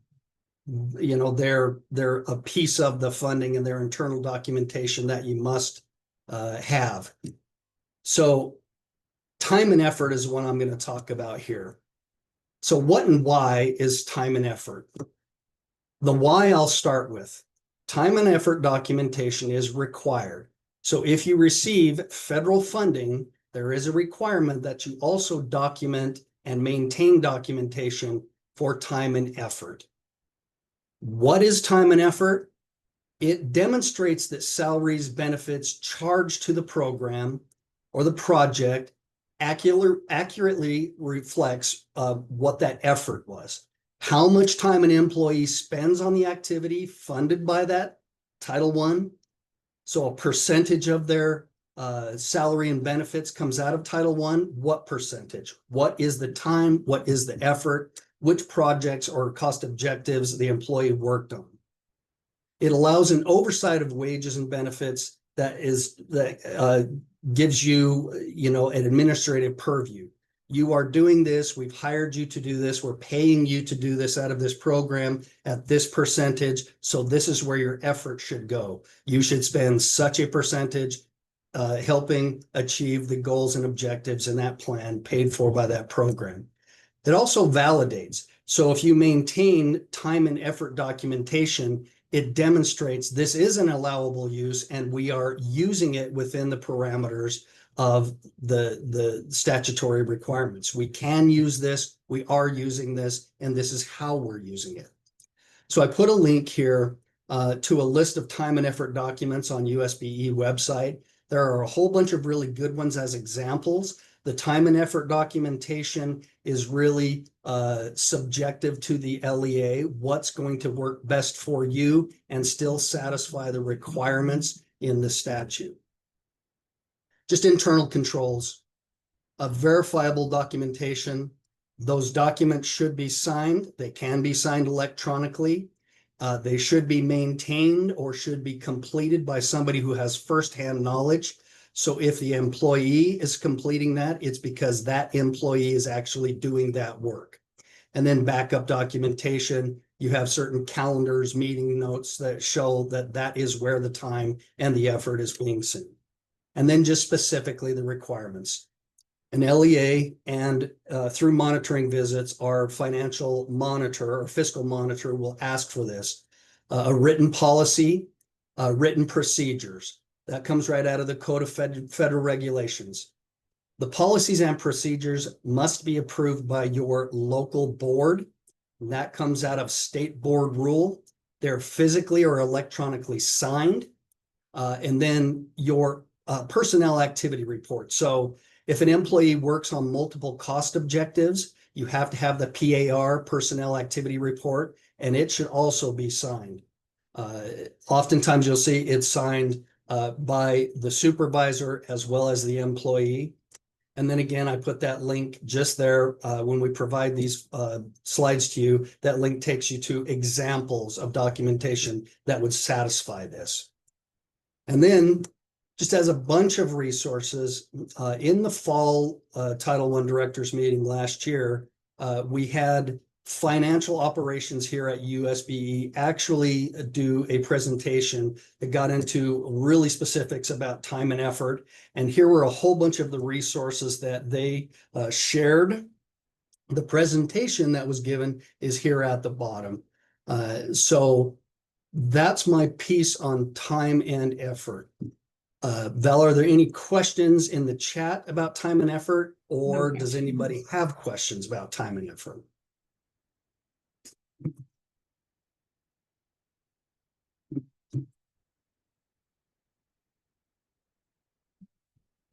they're a piece of the funding and their internal documentation that you must have. So time and effort is what I'm going to talk about here. So what and why is time and effort? The why I'll start with. Time and effort documentation is required. So if you receive federal funding, there is a requirement that you also document and maintain documentation for time and effort. What is time and effort? It demonstrates that salaries, benefits charged to the program or the project accurately reflects what that effort was. How much time an employee spends on the activity funded by that Title I. So a percentage of their salary and benefits comes out of Title I. What percentage? What is the time? What is the effort? Which projects or cost objectives the employee worked on? It allows an oversight of wages and benefits that gives you, an administrative purview. You are doing this. We've hired you to do this. We're paying you to do this out of this program at this percentage. So this is where your effort should go. You should spend such a percentage helping achieve the goals and objectives in that plan paid for by that program. It also validates. So if you maintain time and effort documentation, it demonstrates this is an allowable use and we are using it within the parameters of the statutory requirements. We can use this, we are using this, and this is how we're using it. So I put a link here to a list of time and effort documents on USBE website. There are a whole bunch of really good ones as examples. The time and effort documentation is really subjective to the LEA, what's going to work best for you and still satisfy the requirements in the statute. Just internal controls, a verifiable documentation. Those documents should be signed. They can be signed electronically. They should be maintained or should be completed by somebody who has firsthand knowledge. So if the employee is completing that, it's because that employee is actually doing that work. And then backup documentation, you have certain calendars, meeting notes that show that that is where the time and the effort is being seen. And then just specifically the requirements. An LEA and through monitoring visits, our financial monitor or fiscal monitor will ask for this. A written policy, written procedures. That comes right out of the Code of Federal Regulations. The policies and procedures must be approved by your local board. And that comes out of state board rule. They're physically or electronically signed. And then your personnel activity report. So if an employee works on multiple cost objectives, you have to have the PAR, personnel activity report, and it should also be signed. Oftentimes you'll see it's signed by the supervisor as well as the employee. And then again, I put that link just there when we provide these slides to you. That link takes you to examples of documentation that would satisfy this. And then just as a bunch of resources, in the fall Title I directors meeting last year, we had financial operations here at USBE actually do a presentation that got into really specifics about time and effort. And here were a whole bunch of the resources that they shared. The presentation that was given is here at the bottom. So that's my piece on time and effort. Val, are there any questions in the chat about time and effort, or does anybody have questions about time and effort?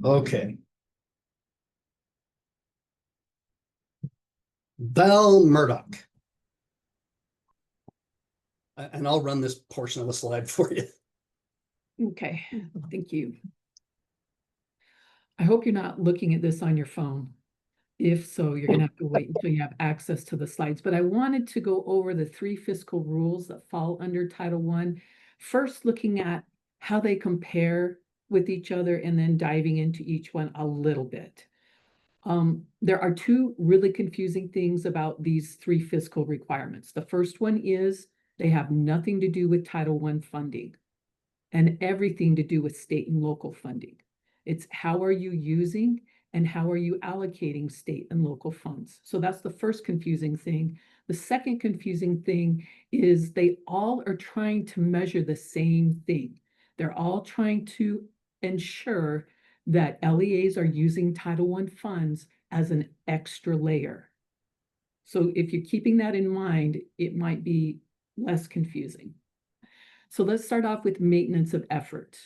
Okay. Val Murdoch. And I'll run this portion of the slide for you. Okay, thank you. I hope you're not looking at this on your phone. If so, you're going to have to wait until you have access to the slides. But I wanted to go over the 3 fiscal rules that fall under Title I. First, looking at how they compare with each other and then diving into each one a little bit. There are 2 really confusing things about these 3 fiscal requirements. The first one is they have nothing to do with Title I funding and everything to do with state and local funding. It's how are you using and how are you allocating state and local funds? So that's the first confusing thing. The second confusing thing is they all are trying to measure the same thing. They're all trying to ensure that LEAs are using Title I funds as an extra layer. So if you're keeping that in mind, it might be less confusing. So let's start off with maintenance of effort.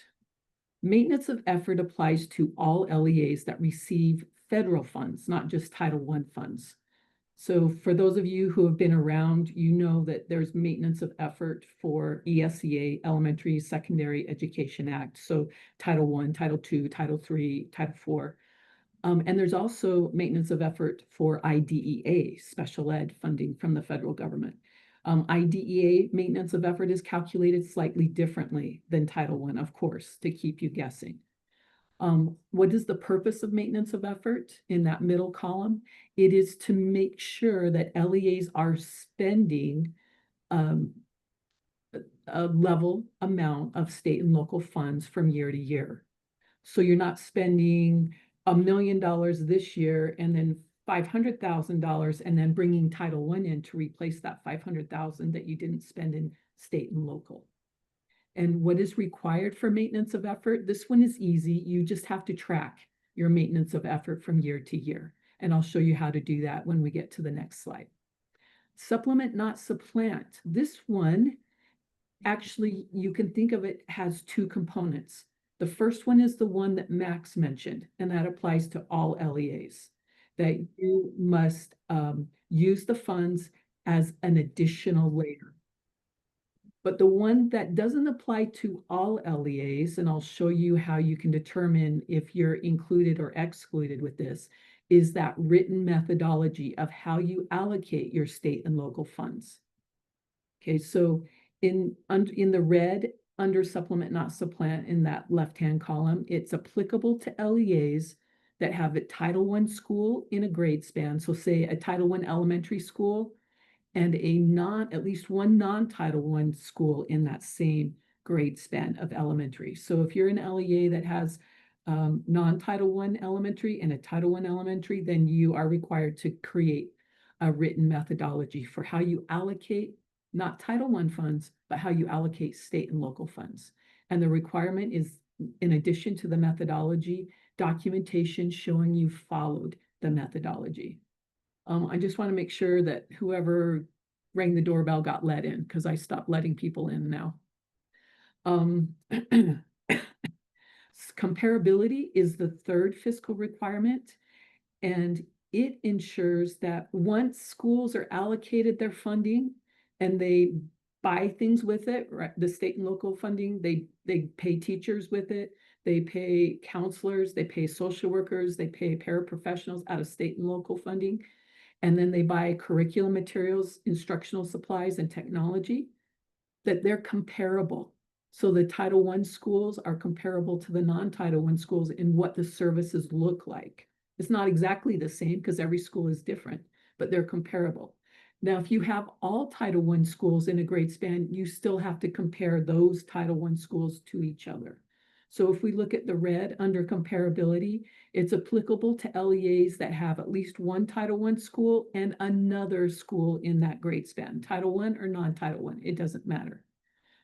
Maintenance of effort applies to all LEAs that receive federal funds, not just Title I funds. So for those of you who have been around, you know that there's maintenance of effort for ESEA, Elementary Secondary Education Act. So Title I, Title II, Title III, Title IV. And there's also maintenance of effort for IDEA, special ed funding from the federal government. IDEA maintenance of effort is calculated slightly differently than Title I, of course, to keep you guessing. What is the purpose of maintenance of effort in that middle column? It is to make sure that LEAs are spending a level amount of state and local funds from year to year. So you're not spending $1 million this year and then $500,000 and then bringing Title I in to replace that $500,000 that you didn't spend in state and local. And what is required for maintenance of effort? This one is easy. You just have to track your maintenance of effort from year to year. And I'll show you how to do that when we get to the next slide. Supplement, not supplant. This one, actually, you can think of it has 2 components. The first one is the one that Max mentioned, and that applies to all LEAs, that you must use the funds as an additional layer. But the one that doesn't apply to all LEAs, and I'll show you how you can determine if you're included or excluded with this, is that written methodology of how you allocate your state and local funds. Okay, so in the red, under supplement, not supplant, in that left-hand column, it's applicable to LEAs that have a Title I school in a grade span. So say a Title I elementary school and at least one non-Title I school in that same grade span of elementary. So if you're an LEA that has non-Title I elementary and a Title I elementary, then you are required to create a written methodology for how you allocate not Title I funds, but how you allocate state and local funds. And the requirement is, in addition to the methodology, documentation showing you followed the methodology. I just want to make sure that whoever rang the doorbell got let in, because I stopped letting people in now. Comparability is the 3rd fiscal requirement, and it ensures that once schools are allocated their funding and they buy things with it, right? The state and local funding, they pay teachers with it, they pay counselors, they pay social workers, they pay paraprofessionals out of state and local funding, and then they buy curriculum materials, instructional supplies, and technology, that they're comparable. So the Title I schools are comparable to the non-Title I schools in what the services look like. It's not exactly the same because every school is different, but they're comparable. Now, if you have all Title I schools in a grade span, you still have to compare those Title I schools to each other. So if we look at the red under comparability, it's applicable to LEAs that have at least one Title I school and another school in that grade span, Title I or non-Title I, it doesn't matter.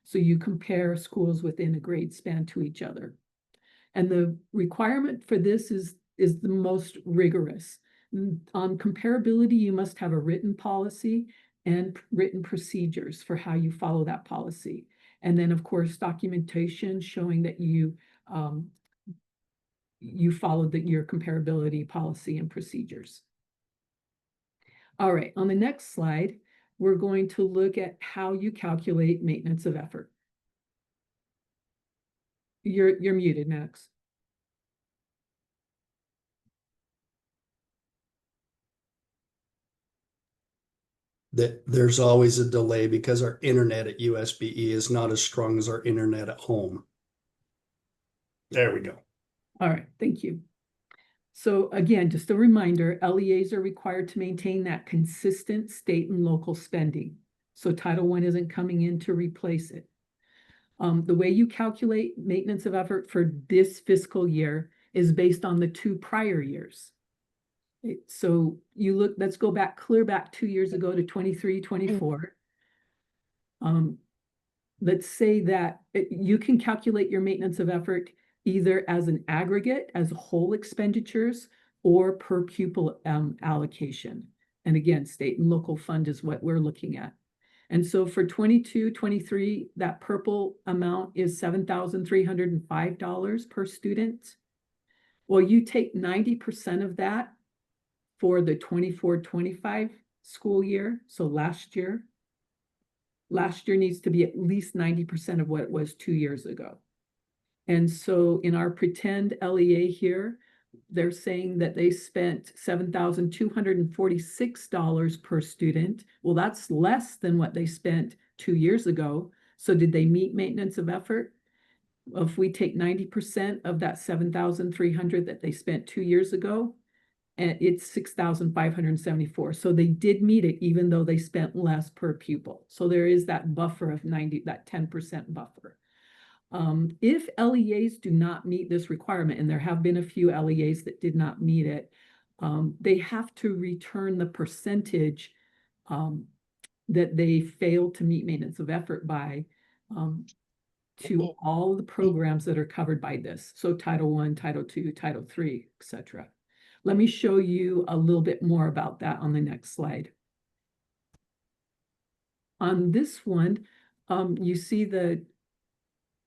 So you compare schools within a grade span to each other. And the requirement for this is the most rigorous. On comparability, you must have a written policy and written procedures for how you follow that policy. And then, of course, documentation showing that you followed your comparability policy and procedures. All right, on the next slide, we're going to look at how you calculate maintenance of effort. You're muted, Max. That there's always a delay because our internet at USBE is not as strong as our internet at home. There we go. All right, thank you. So again, just a reminder, LEAs are required to maintain that consistent state and local spending. So Title I isn't coming in to replace it. The way you calculate maintenance of effort for this fiscal year is based on the 2 prior years. So let's go back, clear back 2 years ago to 23, 24. Let's say that you can calculate your maintenance of effort either as an aggregate, as whole expenditures, or per pupil allocation. And again, state and local fund is what we're looking at. And so for 22, 23, that purple amount is $7,305 per student. Well, you take 90% of that for the 24-25 school year. So last year needs to be at least 90% of what it was 2 years ago. And so in our pretend LEA here, they're saying that they spent $7,246 per student. Well, that's less than what they spent 2 years ago. So did they meet maintenance of effort? If we take 90% of that 7,300 that they spent 2 years ago, and it's 6,574. So they did meet it, even though they spent less per pupil. So there is that buffer of 90, that 10% buffer. If LEAs do not meet this requirement, and there have been a few LEAs that did not meet it, they have to return the percentage that they failed to meet maintenance of effort by to all the programs that are covered by this. So Title I, Title II, Title III, etc. Let me show you a little bit more about that on the next slide. On this one, you see the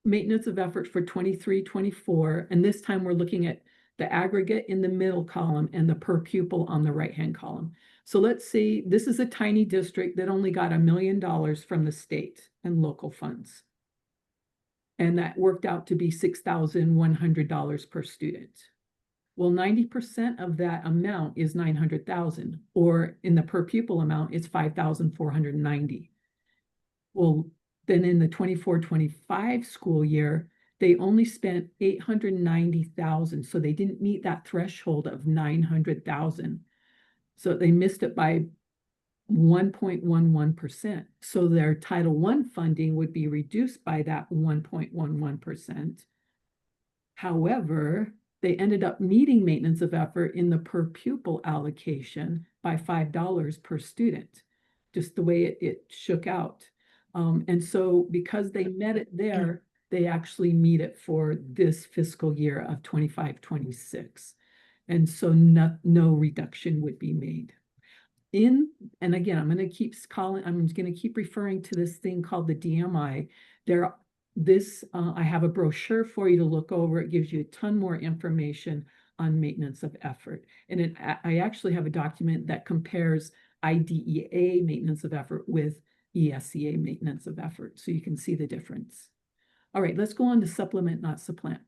maintenance of effort for 23, 24, and this time we're looking at the aggregate in the middle column and the per pupil on the right-hand column. So let's see, this is a tiny district that only got $1 million from the state and local funds. And that worked out to be $6,100 per student. Well, 90% of that amount is $900,000, or in the per pupil amount, it's $5,490. Well, then in the 24-25 school year, they only spent $890,000. So they didn't meet that threshold of $900,000. So they missed it by 1.11%. So their Title I funding would be reduced by that 1.11%. However, they ended up meeting maintenance of effort in the per pupil allocation by $5 per student, just the way it shook out. And so because they met it there, they actually meet it for this fiscal year of 25-26. And so no reduction would be made. And again, I'm going to keep referring to this thing called the DMI. I have a brochure for you to look over. It gives you a ton more information on maintenance of effort. And I actually have a document that compares IDEA maintenance of effort with ESEA maintenance of effort, so you can see the difference. All right, let's go on to supplement, not supplant.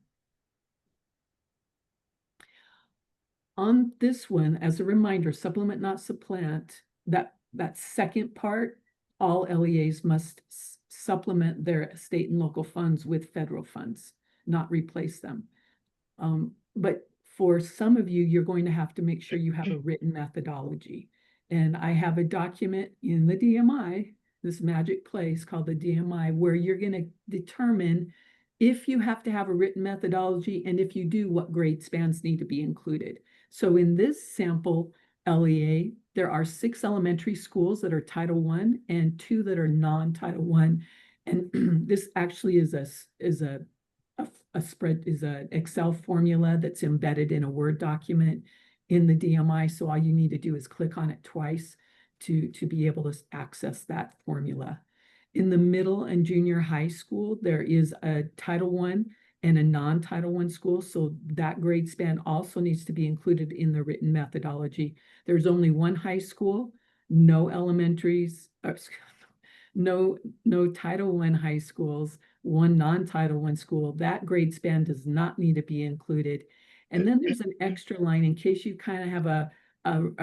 On this one, as a reminder, supplement, not supplant, that second part, all LEAs must supplement their state and local funds with federal funds, not replace them. But for some of you, you're going to have to make sure you have a written methodology. And I have a document in the DMI, this magic place called the DMI, where you're going to determine if you have to have a written methodology, and if you do, what grade spans need to be included. So in this sample LEA, there are 6 elementary schools that are Title I and 2 that are non-Title I. And this actually is an Excel formula that's embedded in a Word document in the DMI. So all you need to do is click on it twice to be able to access that formula. In the middle and junior high school, there is a Title I and a non-Title I school. So that grade span also needs to be included in the written methodology. There's only one high school, no elementaries, no Title I high schools, one non-Title I school. That grade span does not need to be included. And then there's an extra line in case you kind of have a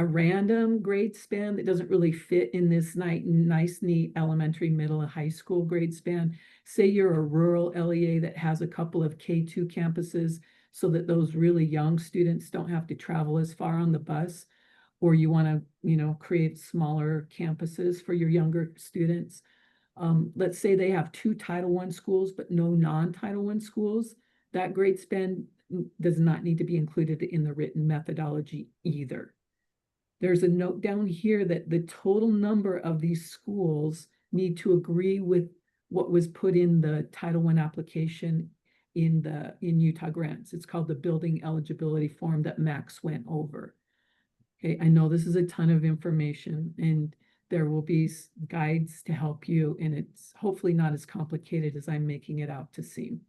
random grade span that doesn't really fit in this nice, neat elementary, middle, and high school grade span. Say you're a rural LEA that has a couple of K2 campuses so that those really young students don't have to travel as far on the bus, or you want to, create smaller campuses for your younger students. Let's say they have 2 Title I schools, but no non-Title I schools. That grade span does not need to be included in the written methodology either. There's a note down here that the total number of these schools need to agree with what was put in the Title I application in Utah grants. It's called the building eligibility form that Max went over. Okay, I know this is a ton of information, and there will be guides to help you, and it's hopefully not as complicated as I'm making it out to seem.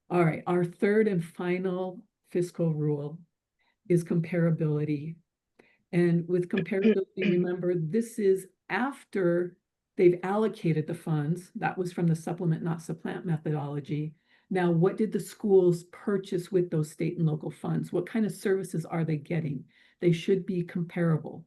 All right, our third and final fiscal rule is comparability. And with comparability, remember, this is after they've allocated the funds. That was from the supplement, not supplant methodology. Now, what did the schools purchase with those state and local funds? What kind of services are they getting? They should be comparable.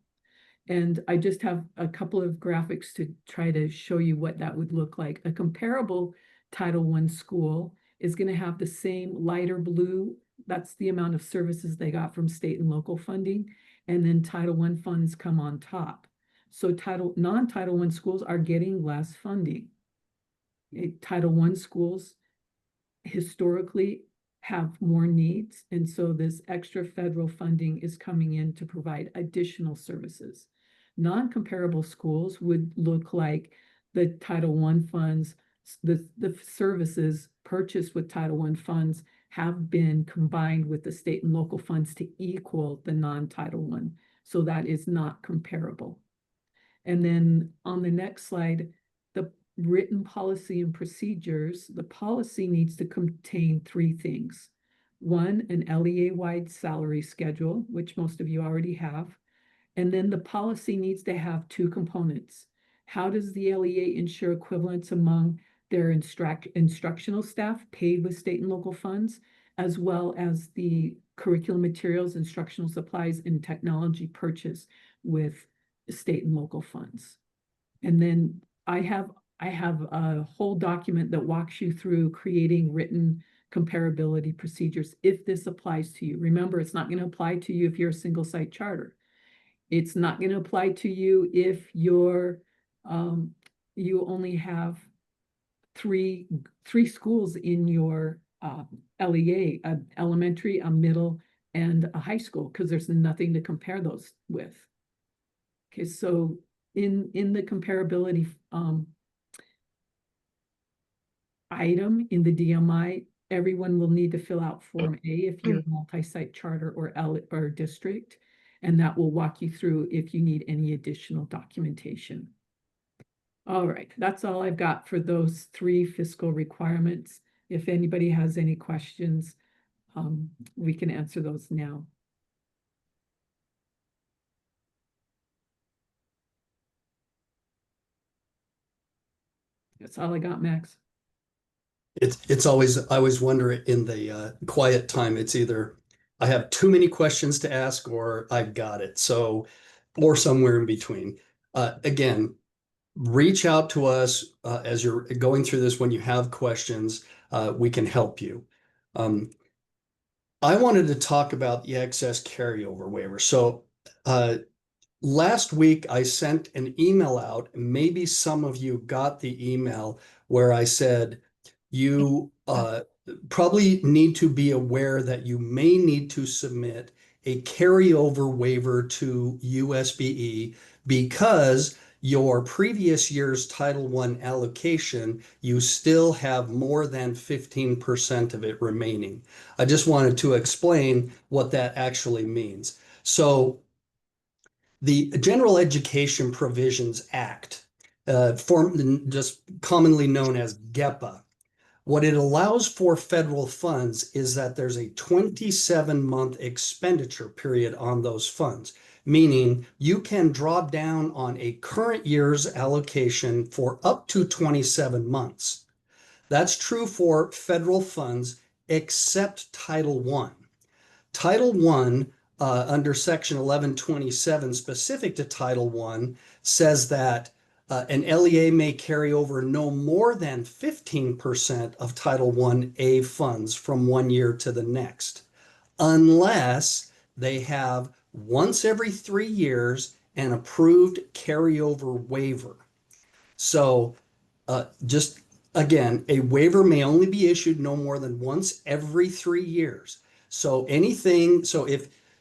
And I just have a couple of graphics to try to show you what that would look like. A comparable Title I school is going to have the same lighter blue. That's the amount of services they got from state and local funding. And then Title I funds come on top. So non-Title I schools are getting less funding. Title I schools historically have more needs. And so this extra federal funding is coming in to provide additional services. Non-comparable schools would look like the Title I funds, the services purchased with Title I funds have been combined with the state and local funds to equal the non-Title I. So that is not comparable. And then on the next slide, the written policy and procedures, the policy needs to contain 3 things. 1, an LEA-wide salary schedule, which most of you already have. And then the policy needs to have 2 components. How does the LEA ensure equivalence among their instructional staff paid with state and local funds, as well as the curriculum materials, instructional supplies, and technology purchase with state and local funds? And then I have a whole document that walks you through creating written comparability procedures if this applies to you. Remember, it's not going to apply to you if you're a single site charter. It's not going to apply to you if you only have three schools in your LEA, an elementary, a middle, and a high school, because there's nothing to compare those with. Okay, so in the comparability item in the DMI, everyone will need to fill out Form A if you're a multi-site charter or district, and that will walk you through if you need any additional documentation. All right, that's all I've got for those 3 fiscal requirements. If anybody has any questions, we can answer those now. That's all I got, Max. It's always, I always wonder in the quiet time, it's either I have too many questions to ask or I've got it. So, or somewhere in between. Again, reach out to us as you're going through this. When you have questions, we can help you. I wanted to talk about the excess carryover waiver. So last week I sent an email out. Maybe some of you got the email where I said, you probably need to be aware that you may need to submit a carryover waiver to USBE because your previous year's Title I allocation, you still have more than 15% of it remaining. I just wanted to explain what that actually means. So the General Education Provisions Act, just commonly known as GEPA, what it allows for federal funds is that there's a 27-month expenditure period on those funds, meaning you can draw down on a current year's allocation for up to 27 months. That's true for federal funds except Title I. Title I, under Section 1127, specific to Title I, says that an LEA may carry over no more than 15% of Title I-A funds from one year to the next, unless they have once every 3 years an approved carryover waiver. So just again, a waiver may only be issued no more than once every 3 years. So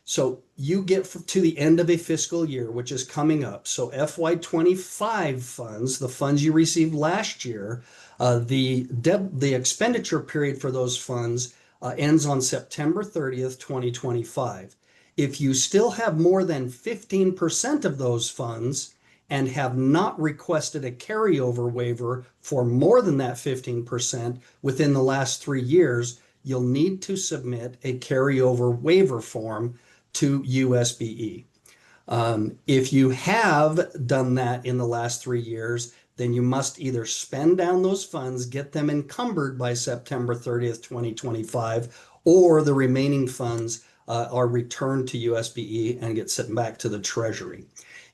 so you get to the end of a fiscal year, which is coming up. So FY25 funds, the funds you received last year, the expenditure period for those funds ends on September 30th, 2025. If you still have more than 15% of those funds, and have not requested a carryover waiver for more than that 15% within the last 3 years, you'll need to submit a carryover waiver form to USBE. If you have done that in the last 3 years, then you must either spend down those funds, get them encumbered by September 30th, 2025, or the remaining funds are returned to USBE and get sent back to the Treasury.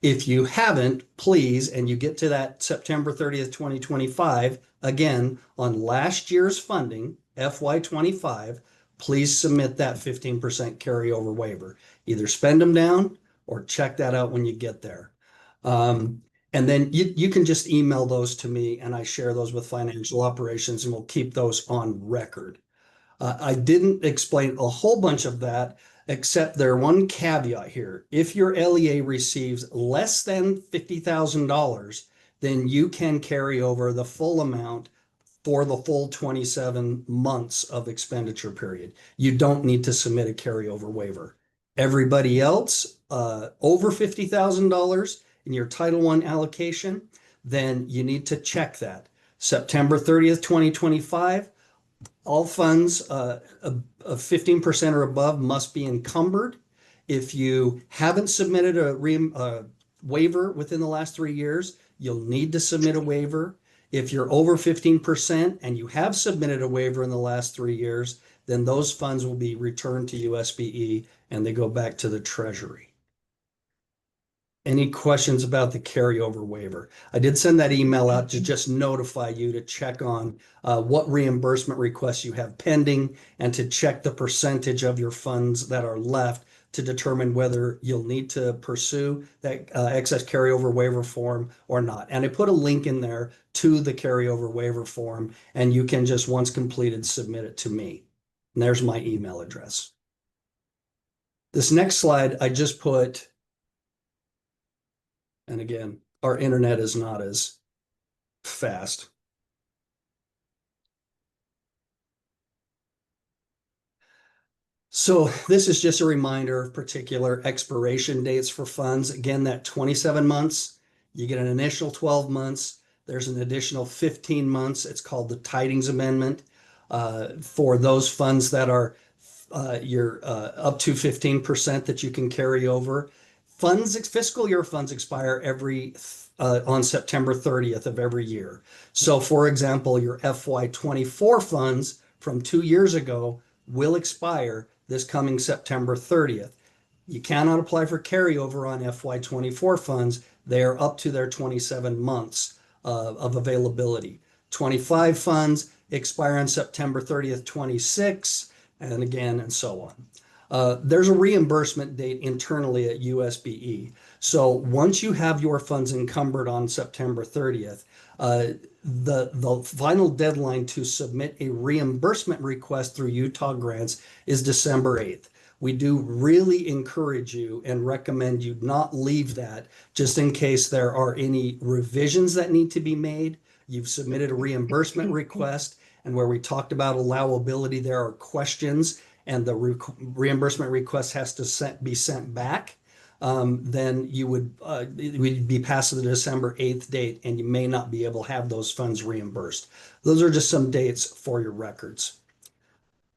If you haven't, please, and you get to that September 30th, 2025, again, on last year's funding, FY25, please submit that 15% carryover waiver. Either spend them down or check that out when you get there. And then you can just email those to me and I share those with financial operations and we'll keep those on record. I didn't explain a whole bunch of that, except there one caveat here. If your LEA receives less than $50,000, then you can carry over the full amount for the full 27 months of expenditure period. You don't need to submit a carryover waiver. Everybody else over $50,000 in your Title I allocation, then you need to check that. September 30th, 2025, all funds of 15% or above must be encumbered. If you haven't submitted a waiver within the last 3 years, you'll need to submit a waiver. If you're over 15% and you have submitted a waiver in the last 3 years, then those funds will be returned to USBE and they go back to the Treasury. Any questions about the carryover waiver? I did send that email out to just notify you to check on what reimbursement requests you have pending and to check the percentage of your funds that are left to determine whether you'll need to pursue that excess carryover waiver form or not. And I put a link in there to the carryover waiver form, and you can just, once completed, submit it to me. And there's my email address. This next slide, I just put, and again, our internet is not as fast. So this is just a reminder of particular expiration dates for funds. Again, that 27 months, you get an initial 12 months. There's an additional 15 months. It's called the Tidings Amendment for those funds that are up to 15% that you can carry over. Fiscal year funds expire on September 30th of every year. So for example, your FY24 funds from 2 years ago will expire this coming September 30th. You cannot apply for carryover on FY24 funds. They are up to their 27 months of availability. 25 funds expire on September 30th, 26, and again, and so There's a reimbursement date internally at USBE. So once you have your funds encumbered on September 30th, the final deadline to submit a reimbursement request through Utah Grants is December 8th. We do really encourage you and recommend you not leave that just in case there are any revisions that need to be made. You've submitted a reimbursement request, and where we talked about allowability, there are questions, and the reimbursement request has to be sent back. Then we'd be past the December 8th date, and you may not be able to have those funds reimbursed. Those are just some dates for your records.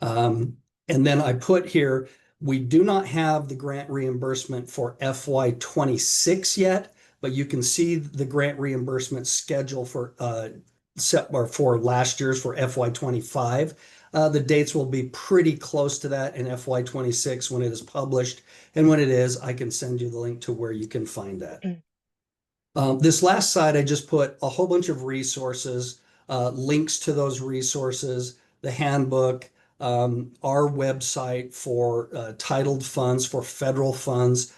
And then I put here, we do not have the grant reimbursement for FY26 yet, but you can see the grant reimbursement schedule for last year's for FY25. The dates will be pretty close to that in FY26 when it is published. And when it is, I can send you the link to where you can find that. This last slide, I just put a whole bunch of resources, links to those resources, the handbook, our website for titled funds, for federal funds,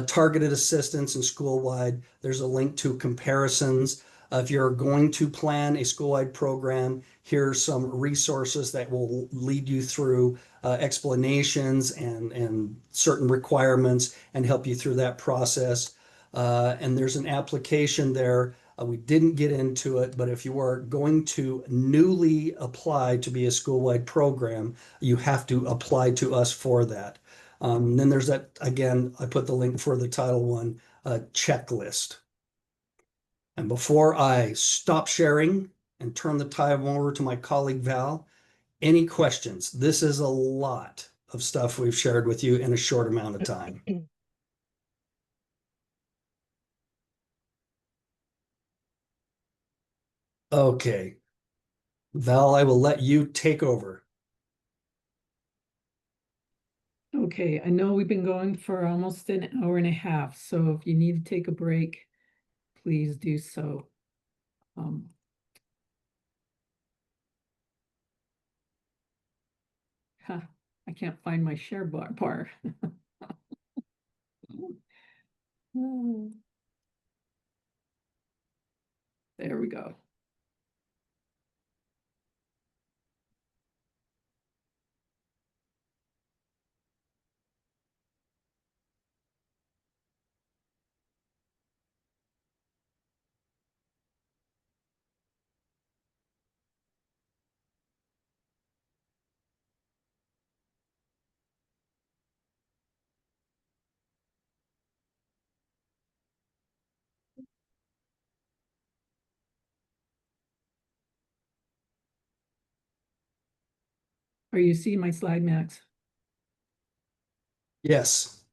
targeted assistance and school-wide. There's a link to comparisons. If you're going to plan a school-wide program, here's some resources that will lead you through explanations and certain requirements and help you through that process. And there's an application there. We didn't get into it, but if you are going to newly apply to be a school-wide program, you have to apply to us for that. Then there's that, again, I put the link for the Title I checklist. And before I stop sharing and turn the time over to my colleague Val, any questions? This is a lot of stuff we've shared with you in a short amount of time. Okay. Val, I will let you take over. Okay, I know we've been going for almost an hour and a half, so if you need to take a break, please do so. I can't find my share bar. There we go. Are you seeing my slide, Max? Yes.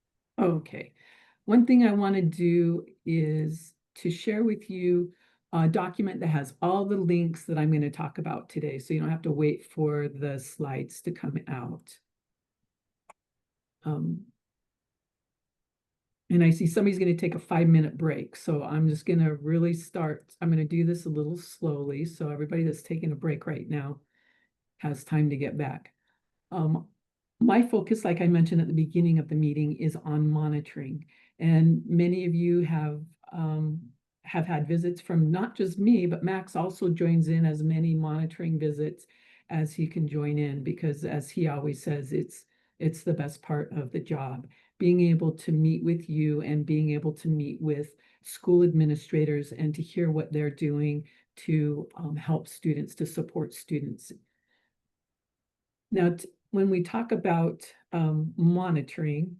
Okay. One thing I want to do is to share with you a document that has all the links that I'm going to talk about today, so you don't have to wait for the slides to come out. And I see somebody's going to take a 5-minute break, so I'm just going to really start. I'm going to do this a little slowly, so everybody that's taking a break right now has time to get back. My focus, like I mentioned at the beginning of the meeting, is on monitoring. And many of you have had visits from not just me, but Max also joins in as many monitoring visits as he can join in, because as he always says, it's the best part of the job. Being able to meet with you and being able to meet with school administrators and to hear what they're doing to help students, to support students. Now, when we talk about monitoring,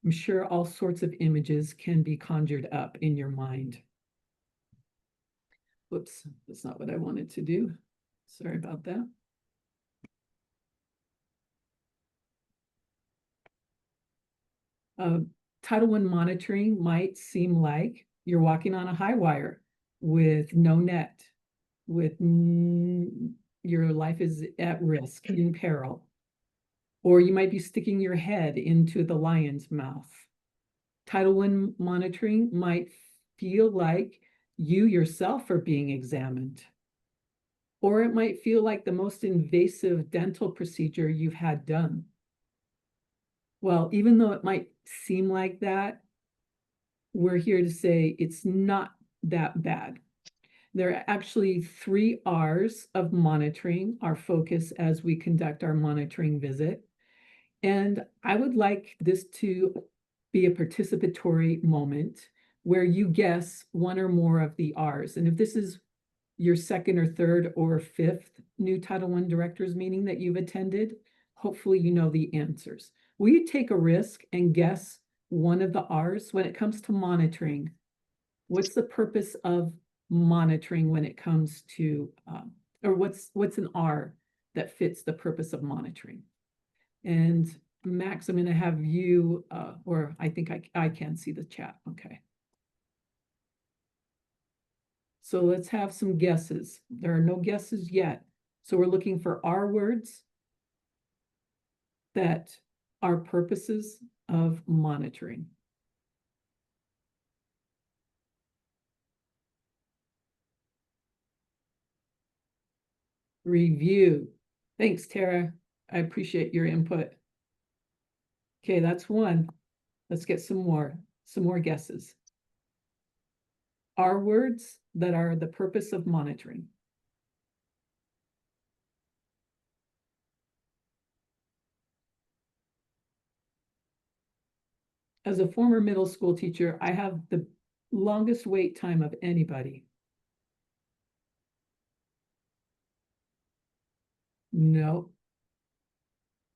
I'm sure all sorts of images can be conjured up in your mind. Whoops, that's not what I wanted to do. Sorry about that. Title I monitoring might seem like you're walking on a high wire with no net, with your life is at risk, in peril. Or you might be sticking your head into the lion's mouth. Title I monitoring might feel like you yourself are being examined. Or it might feel like the most invasive dental procedure you've had done. Well, even though it might seem like that, we're here to say it's not that bad. There are actually 3 R's of monitoring, our focus as we conduct our monitoring visit. And I would like this to be a participatory moment where you guess one or more of the R's. And if this is your second or third or fifth new Title I directors meeting that you've attended, hopefully you know the answers. Will you take a risk and guess one of the R's when it comes to monitoring? What's the purpose of monitoring when it comes to, or what's an R that fits the purpose of monitoring? And Max, I'm gonna have you, or I think I can see the chat, okay. So let's have some guesses. There are no guesses yet. So we're looking for R words that are purposes of monitoring. Review. Thanks, Tara. I appreciate your input. Okay, that's one. Let's get some more guesses. R words that are the purpose of monitoring. As a former middle school teacher, I have the longest wait time of anybody. No.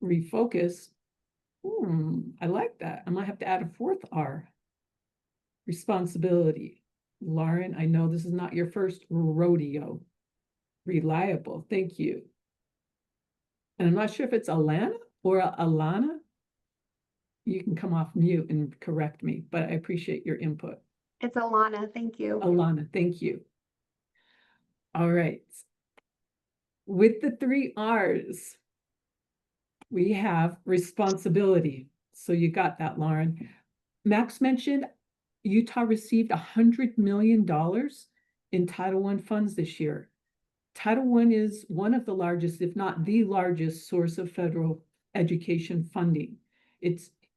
Refocus. I like that. I might have to add a 4th R. Responsibility. Lauren, I know this is not your first rodeo. Reliable. Thank you. And I'm not sure if it's Alana or Alana. You can come off mute and correct me, but I appreciate your input. It's Alana, thank you. Alana, thank you. All right. With the 3 R's, we have responsibility. So you got that, Lauren. Max mentioned Utah received $100 million in Title I funds this year. Title I is one of the largest, if not the largest, source of federal education funding.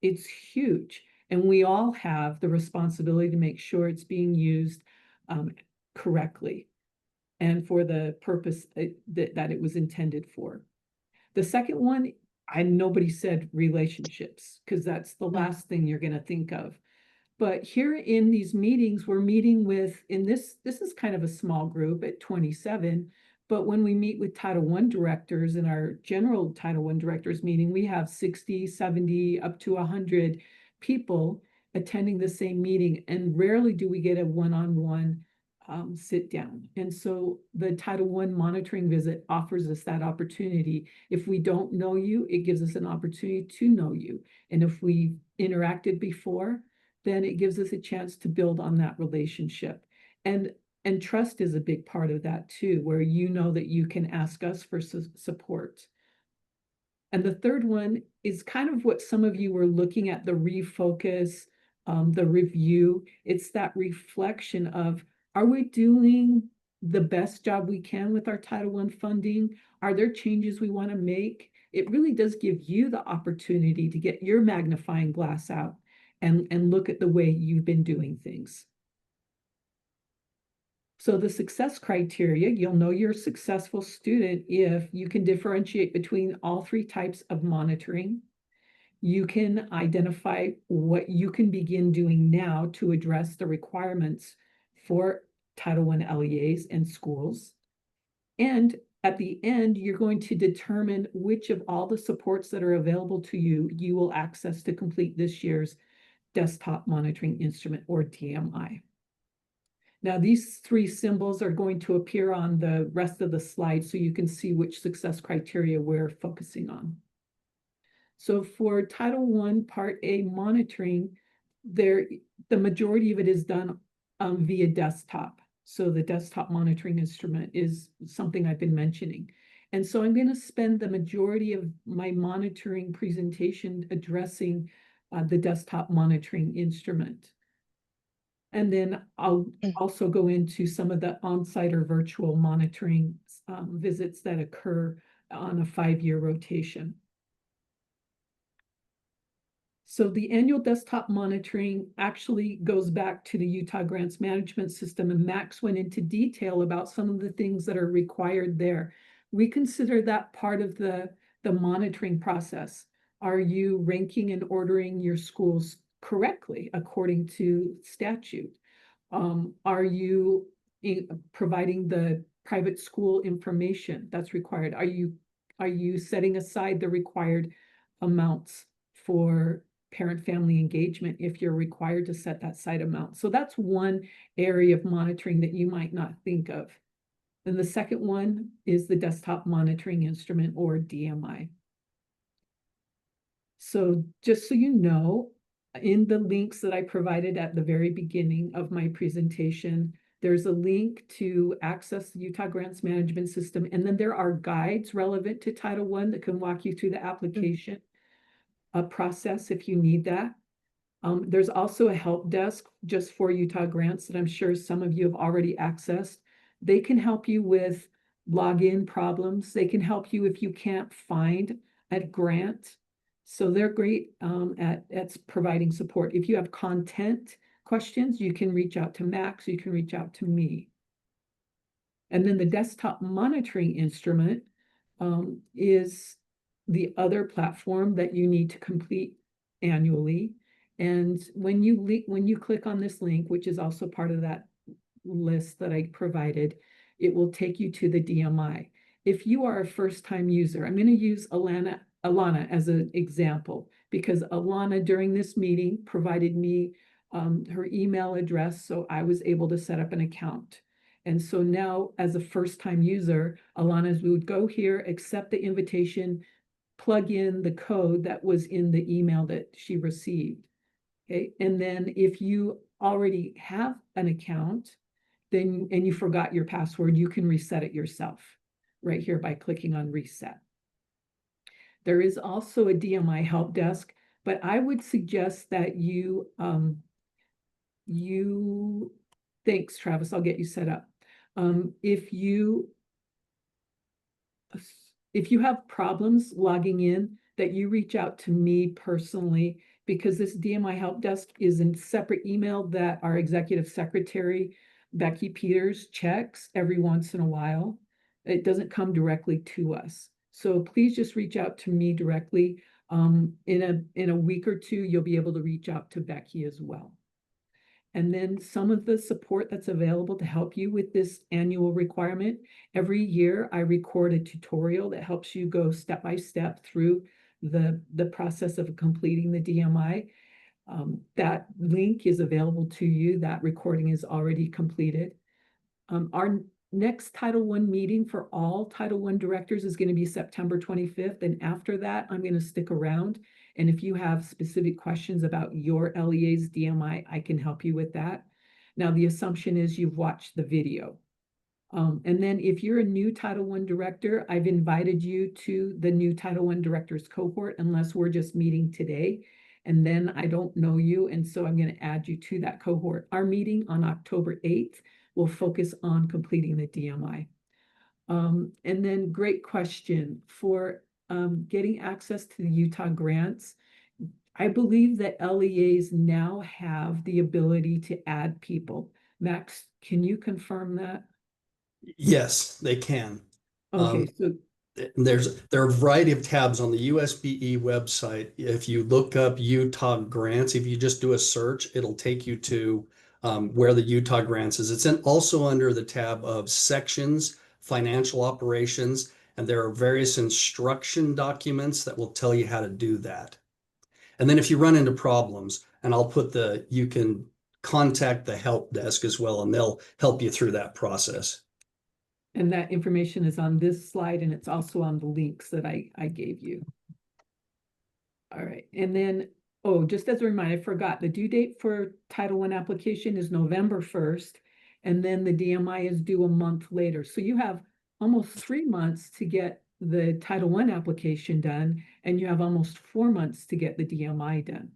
It's huge, and we all have the responsibility to make sure it's being used correctly and for the purpose that it was intended for. The second one, nobody said relationships, because that's the last thing you're going to think of. But here in these meetings, we're meeting with, this is kind of a small group at 27, but when we meet with Title I directors in our general Title I directors meeting, we have 60, 70, up to 100 people attending the same meeting, and rarely do we get a one-on-one sit down. And so the Title I monitoring visit offers us that opportunity. If we don't know you, it gives us an opportunity to know you. And if we interacted before, then it gives us a chance to build on that relationship. And trust is a big part of that too, where you know that you can ask us for support. And the third one is kind of what some of you were looking at, the refocus, the review. It's that reflection of, are we doing the best job we can with our Title I funding? Are there changes we want to make? It really does give you the opportunity to get your magnifying glass out and look at the way you've been doing things. So the success criteria, you'll know you're a successful student if you can differentiate between all 3 types of monitoring. You can identify what you can begin doing now to address the requirements for Title I LEAs and schools. And at the end, you're going to determine which of all the supports that are available to you, you will access to complete this year's desktop monitoring instrument, or DMI. Now, these 3 symbols are going to appear on the rest of the slide so you can see which success criteria we're focusing on. So for Title I Part A monitoring, the majority of it is done via desktop. So the desktop monitoring instrument is something I've been mentioning. And so I'm going to spend the majority of my monitoring presentation addressing the desktop monitoring instrument. And then I'll also go into some of the on-site or virtual monitoring visits that occur on a 5-year rotation. So the annual desktop monitoring actually goes back to the Utah Grants Management System, and Max went into detail about some of the things that are required there. We consider that part of the monitoring process. Are you ranking and ordering your schools correctly according to statute? Are you providing the private school information that's required? Are you setting aside the required amounts for parent-family engagement if you're required to set that side amount? So that's one area of monitoring that you might not think of. And the second one is the desktop monitoring instrument, or DMI. So just so you know, in the links that I provided at the very beginning of my presentation, there's a link to access the Utah Grants Management System. And then there are guides relevant to Title I that can walk you through the application process if you need that. There's also a help desk just for Utah Grants that I'm sure some of you have already accessed. They can help you with login problems. They can help you if you can't find a grant. So they're great at providing support. If you have content questions, you can reach out to Max, you can reach out to me. And then the desktop monitoring instrument is the other platform that you need to complete annually. And when you click on this link, which is also part of that list that I provided, it will take you to the DMI. If you are a first-time user, I'm going to use Alana as an example, because Alana during this meeting provided me her email address, so I was able to set up an account. And so now, as a first-time user, Alana would go here, accept the invitation, plug in the code that was in the email that she received. Okay, and then if you already have an account, then and you forgot your password, you can reset it yourself right here by clicking on reset. There is also a DMI help desk, but I would suggest that thanks, Travis, I'll get you set up. If you have problems logging in, that you reach out to me personally, because this DMI help desk is a separate email that our executive secretary, Becky Peters, checks every once in a while. It doesn't come directly to us. So please just reach out to me directly. In a week or two, you'll be able to reach out to Becky as well. And then some of the support that's available to help you with this annual requirement. Every year I record a tutorial that helps you go step by step through the process of completing the DMI. That link is available to you. That recording is already completed. Our next Title I meeting for all Title I directors is going to be September 25th. And after that, I'm going to stick around. And if you have specific questions about your LEA's DMI, I can help you with that. Now, the assumption is you've watched the video. And then if you're a new Title I director, I've invited you to the new Title I directors cohort, unless we're just meeting today. And then I don't know you. And so I'm going to add you to that cohort. Our meeting on October 8th will focus on completing the DMI. And then great question for getting access to the Utah grants. I believe that LEAs now have the ability to add people. Max, can you confirm that? Yes, they can. Okay, so There are a variety of tabs on the USBE website. If you look up Utah grants, if you just do a search, it'll take you to where the Utah grants is. It's also under the tab of sections, financial operations, and there are various instruction documents that will tell you how to do that. And then if you run into problems, and you can contact the help desk as well, and they'll help you through that process. and that information is on this slide, and it's also on the links that I gave you. All right, and then, oh, just as a reminder, I forgot, the due date for Title I application is November 1st, and then the DMI is due a month later. So you have almost 3 months to get the Title I application done, and you have almost 4 months to get the DMI done.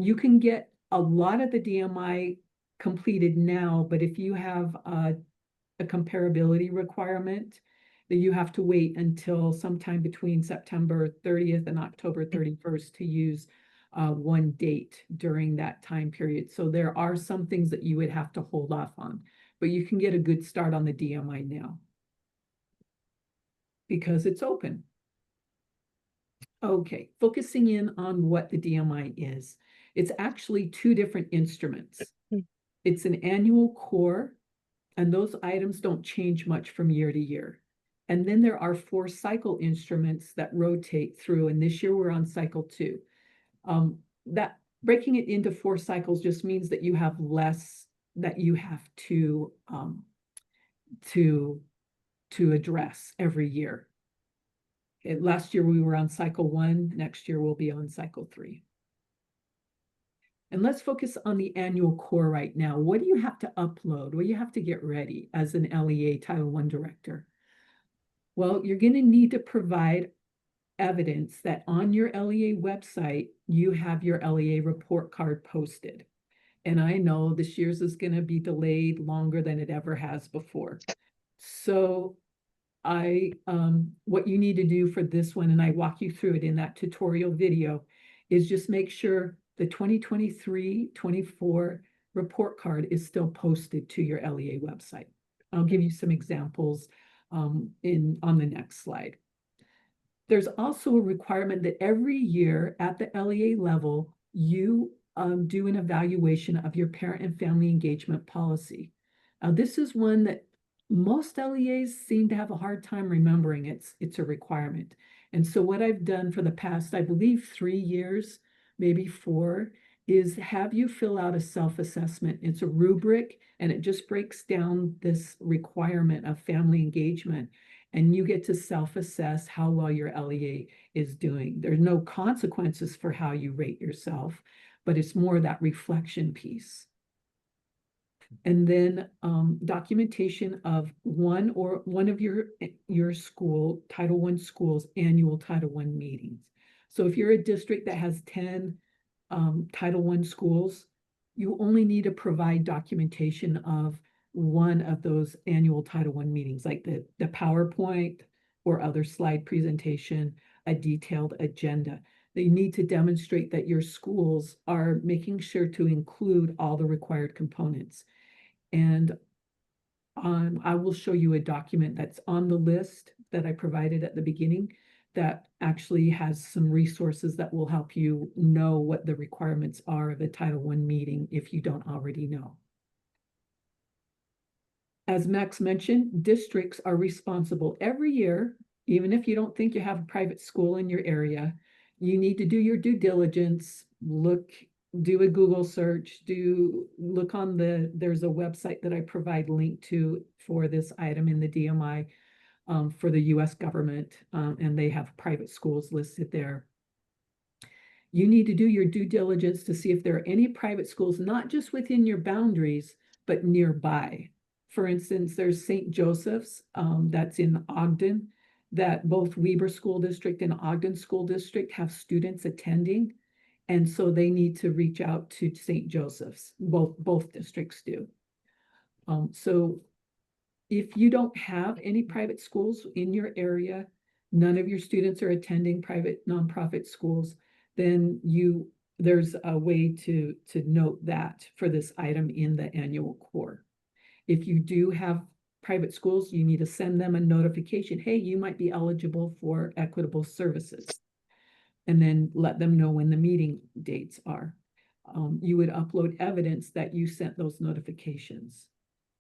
You can get a lot of the DMI completed now, but if you have a comparability requirement, that you have to wait until sometime between September 30th and October 31st to use one date during that time period. So there are some things that you would have to hold off on, but you can get a good start on the DMI now because it's open. Okay, focusing in on what the DMI is. It's actually two different instruments. It's an annual core, and those items don't change much from year to year. And then there are 4 cycle instruments that rotate through, and this year we're on cycle 2. That breaking it into 4 cycles just means that you have less that you have to address every year. Last year we were on cycle 1, next year we'll be on cycle 3. And let's focus on the annual core right now. What do you have to upload? What do you have to get ready as an LEA Title I director? Well, you're going to need to provide evidence that on your LEA website, you have your LEA report card posted. And I know this year's is going to be delayed longer than it ever has before. So what you need to do for this one, and I walk you through it in that tutorial video, is just make sure the 2023-24 report card is still posted to your LEA website. I'll give you some examples on the next slide. There's also a requirement that every year at the LEA level, you do an evaluation of your parent and family engagement policy. This is one that most LEAs seem to have a hard time remembering. It's a requirement. And so what I've done for the past, I believe 3 years, maybe 4, is have you fill out a self-assessment. It's a rubric, and it just breaks down this requirement of family engagement. And you get to self-assess how well your LEA is doing. There's no consequences for how you rate yourself, but it's more that reflection piece. And then documentation of one of your school, Title I schools, annual Title I meetings. So if you're a district that has 10 Title I schools, you only need to provide documentation of one of those annual Title I meetings, like the PowerPoint or other slide presentation, a detailed agenda. They need to demonstrate that your schools are making sure to include all the required components. And I will show you a document that's on the list that I provided at the beginning that actually has some resources that will help you know what the requirements are of a Title I meeting if you don't already know. As Max mentioned, districts are responsible every year, even if you don't think you have a private school in your area, you need to do your due diligence, do a Google search, look on there's a website that I provide link to for this item in the DMI for the US government, and they have private schools listed there. You need to do your due diligence to see if there are any private schools, not just within your boundaries, but nearby. For instance, there's St. Joseph's that's in Ogden, that both Weber School District and Ogden School District have students attending. And so they need to reach out to St. Joseph's, both districts do. So if you don't have any private schools in your area, none of your students are attending private nonprofit schools, then there's a way to note that for this item in the annual core. If you do have private schools, you need to send them a notification, hey, you might be eligible for equitable services, and then let them know when the meeting dates are. You would upload evidence that you sent those notifications.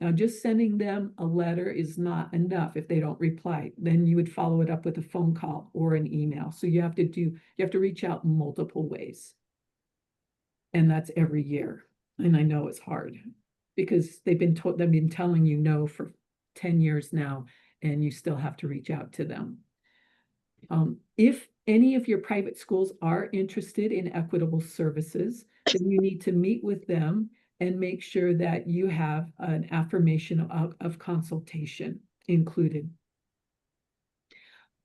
Now, just sending them a letter is not enough if they don't reply. Then you would follow it up with a phone call or an email. So you have to reach out multiple ways. And that's every year. And I know it's hard because they've been telling you no for 10 years now, and you still have to reach out to them. If any of your private schools are interested in equitable services, then you need to meet with them and make sure that you have an affirmation of consultation included.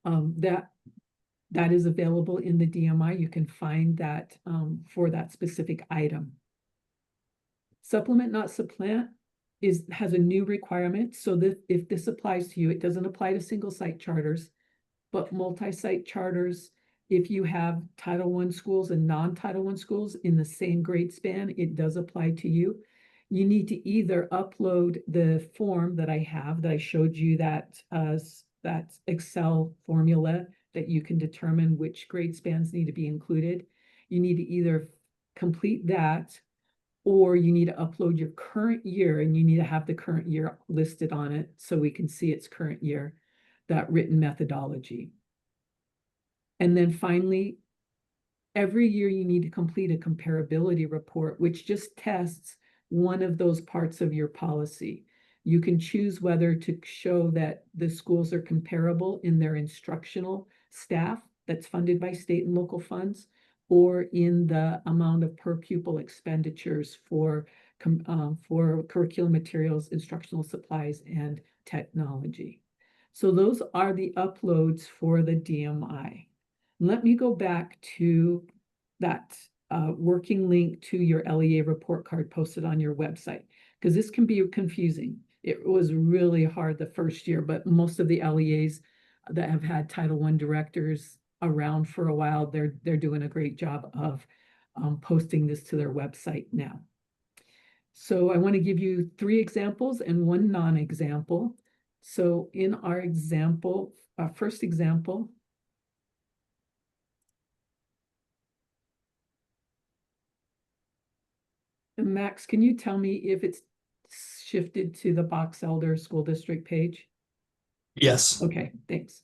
That is available in the DMI. You can find that for that specific item. Supplement, not supplant has a new requirement. So that if this applies to you, it doesn't apply to single site charters, but multi-site charters if you have Title I schools and non-Title I schools in the same grade span, it does apply to you. You need to either upload the form that I have, that I showed you, that Excel formula that you can determine which grade spans need to be included. You need to either complete that, or you need to upload your current year, and you need to have the current year listed on it so we can see its current year, that written methodology. And then finally, every year you need to complete a comparability report, which just tests one of those parts of your policy. You can choose whether to show that the schools are comparable in their instructional staff that's funded by state and local funds, or in the amount of per pupil expenditures for curriculum materials, instructional supplies, and technology. So those are the uploads for the DMI. Let me go back to that working link to your LEA report card posted on your website, because this can be confusing. It was really hard the first year, but most of the LEAs that have had Title I directors around for a while, they're doing a great job of posting this to their website now. So I want to give you 3 examples and 1 non-example. So in our example, first example, and Max, can you tell me if it's shifted to the Box Elder School District page? Yes. Okay, thanks.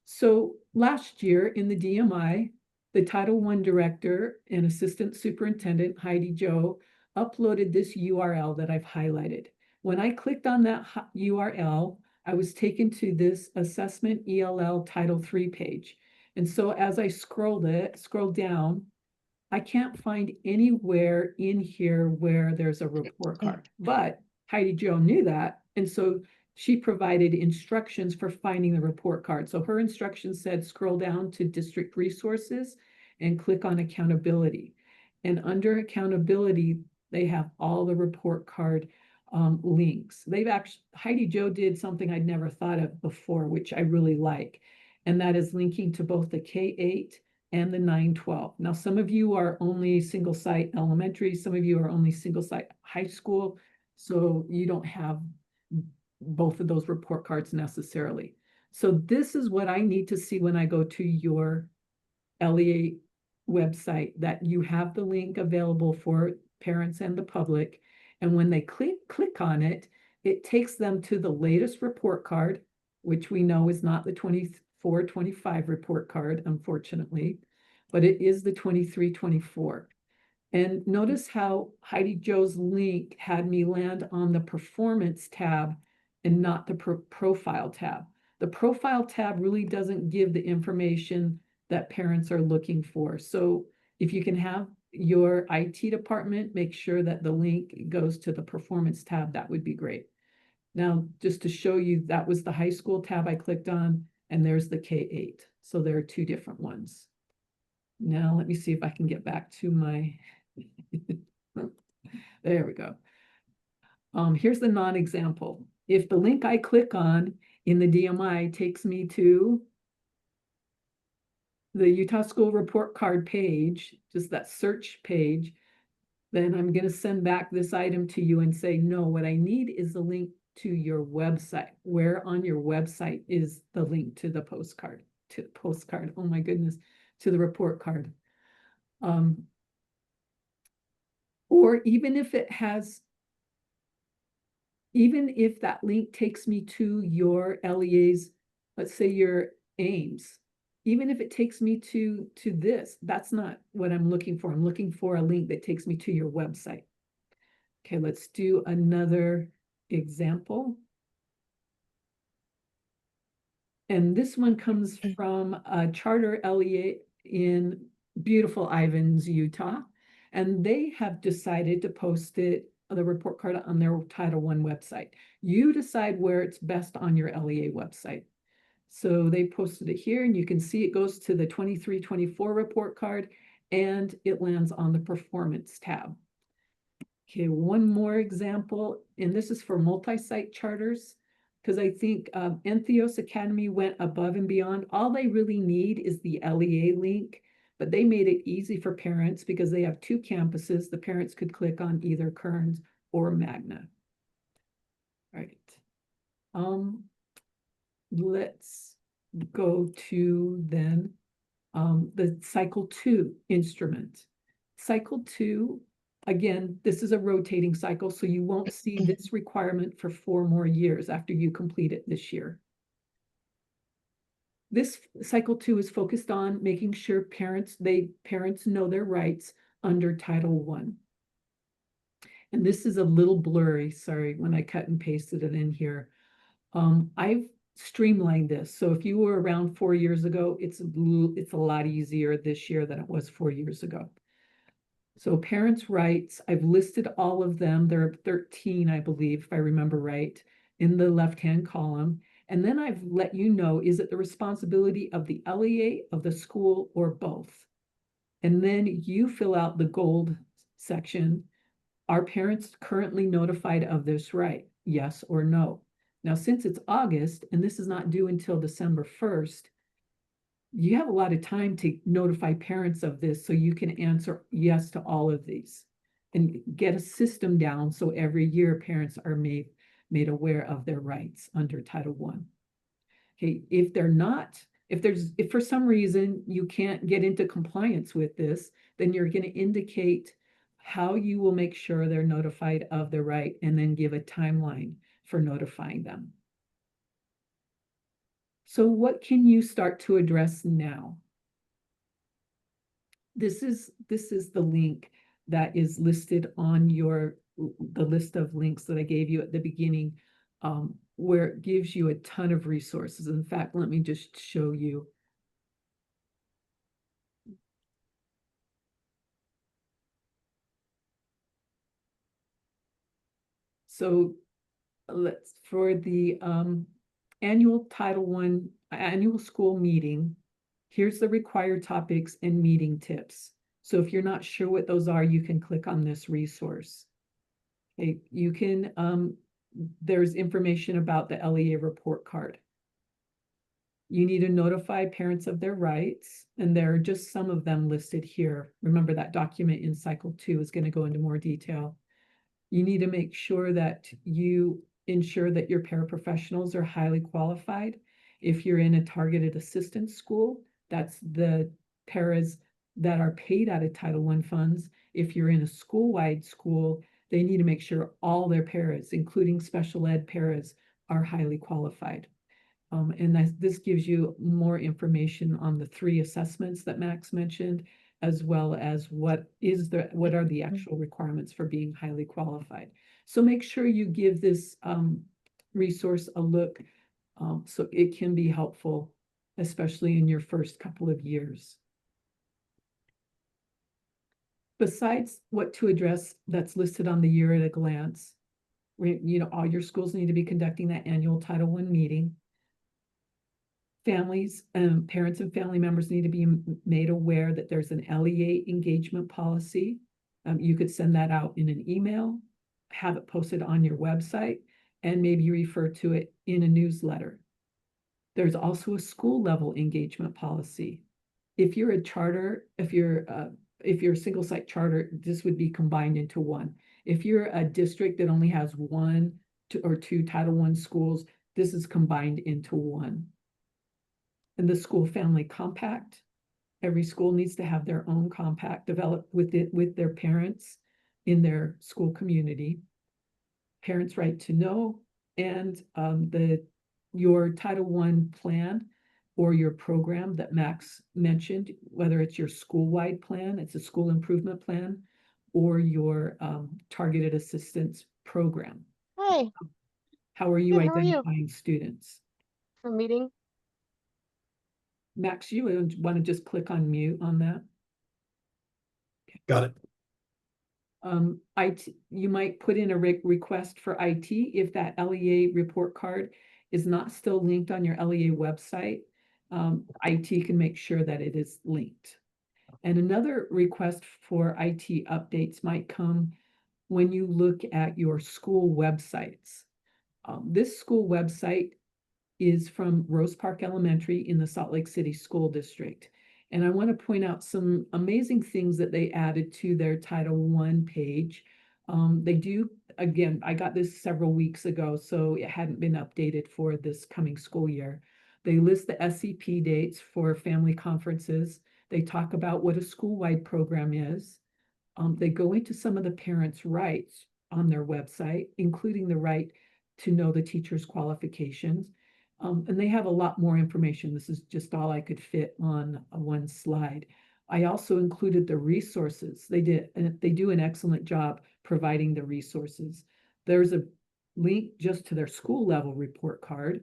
So last year in the DMI, the Title I director and assistant superintendent, Heidi Jo, uploaded this URL that I've highlighted. When I clicked on that URL, I was taken to this assessment ELL Title III page. And so as I scrolled down, I can't find anywhere in here where there's a report card, but Heidi Jo knew that. And so she provided instructions for finding the report card. So her instructions said, scroll down to district resources and click on accountability. And under accountability, they have all the report card links. Heidi Jo did something I'd never thought of before, which I really like. And that is linking to both the K-8 and the 9-12. Now, some of you are only single site elementary, some of you are only single site high school, so you don't have both of those report cards necessarily. So this is what I need to see when I go to your LEA website, that you have the link available for parents and the public. And when they click on it, it takes them to the latest report card, which we know is not the 24-25 report card, unfortunately, but it is the 23-24. And notice how Heidi Jo's link had me land on the performance tab and not the profile tab. The profile tab really doesn't give the information that parents are looking for. So if you can have your IT department make sure that the link goes to the performance tab, that would be great. Now, just to show you, that was the high school tab I clicked on, and there's the K-8. So there are 2 different ones. Now, let me see if I can get back to my, there we go. Here's the non-example. If the link I click on in the DMI takes me to the Utah School Report Card page, just that search page, then I'm going to send back this item to you and say, no, what I need is the link to your website. Where on your website is the link to the postcard, oh my goodness, to the report card. Or even if that link takes me to your LEA's, let's say your Ames, even if it takes me to this, that's not what I'm looking for. I'm looking for a link that takes me to your website. Okay, let's do another example. And this one comes from a charter LEA in beautiful Ivins, Utah. And they have decided to post the report card on their Title I website. You decide where it's best on your LEA website. So they posted it here, and you can see it goes to the 23-24 report card, and it lands on the performance tab. Okay, one more example, and this is for multi-site charters. because I think Entheos Academy went above and beyond. All they really need is the LEA link, but they made it easy for parents because they have 2 campuses. The parents could click on either Kearns or Magna. All right. Let's go to then the cycle 2 instrument. Cycle 2, again, this is a rotating cycle, so you won't see this requirement for 4 more years after you complete it this year. This cycle 2 is focused on making sure parents know their rights under Title I. And this is a little blurry, sorry, when I cut and pasted it in here. I've streamlined this. So if you were around 4 years ago, it's a lot easier this year than it was 4 years ago. So parents' rights, I've listed all of them. There are 13, I believe, if I remember right, in the left-hand column. And then I've let you know, is it the responsibility of the LEA, of the school, or both? And then you fill out the gold section. Are parents currently notified of this right? Yes or no? Now, since it's August and this is not due until December 1st, you have a lot of time to notify parents of this so you can answer yes to all of these and get a system down so every year parents are made aware of their rights under Title I. Okay, if they're not, if for some reason you can't get into compliance with this, then you're going to indicate how you will make sure they're notified of the right and then give a timeline for notifying them. So what can you start to address now? This is the link that is listed on the list of links that I gave you at the beginning, where it gives you a ton of resources. In fact, let me just show you. So for the annual Title I annual school meeting, here's the required topics and meeting tips. So if you're not sure what those are, you can click on this resource. Okay, you can, there's information about the LEA report card. You need to notify parents of their rights, and there are just some of them listed here. Remember that document in cycle 2 is going to go into more detail. You need to make sure that you ensure that your paraprofessionals are highly qualified. If you're in a targeted assistance school, that's the paras that are paid out of Title I funds. If you're in a school-wide school, they need to make sure all their paras, including special ed paras, are highly qualified. And this gives you more information on the 3 assessments that Max mentioned, as well as what are the actual requirements for being highly qualified. So make sure you give this resource a look so it can be helpful, especially in your first couple of years. Besides what to address that's listed on the year at a glance, all your schools need to be conducting that annual Title I meeting. Families, parents and family members need to be made aware that there's an LEA engagement policy. You could send that out in an email, have it posted on your website, and maybe refer to it in a newsletter. There's also a school level engagement policy. If you're a charter, if you're a single site charter, this would be combined into one. If you're a district that only has 1 or 2 Title I schools, this is combined into one. And the school family compact, every school needs to have their own compact developed with their parents in their school community. Parents' right to know, and your Title I plan or your program that Max mentioned, whether it's your school-wide plan, it's a school improvement plan, or your targeted assistance program. Hi, How are you good, how are you? identifying students? For meeting? Max, you want to just click on mute on that? Got it. You might put in a request for IT if that LEA report card is not still linked on your LEA website. IT can make sure that it is linked. And another request for IT updates might come when you look at your school websites. This school website is from Rose Park Elementary in the Salt Lake City School District. And I want to point out some amazing things that they added to their Title I page. They do, again, I got this several weeks ago, so it hadn't been updated for this coming school year. They list the SCP dates for family conferences. They talk about what a school-wide program is. They go into some of the parents' rights on their website, including the right to know the teacher's qualifications. And they have a lot more information. This is just all I could fit on one slide. I also included the resources. They do an excellent job providing the resources. There's a link just to their school level report card.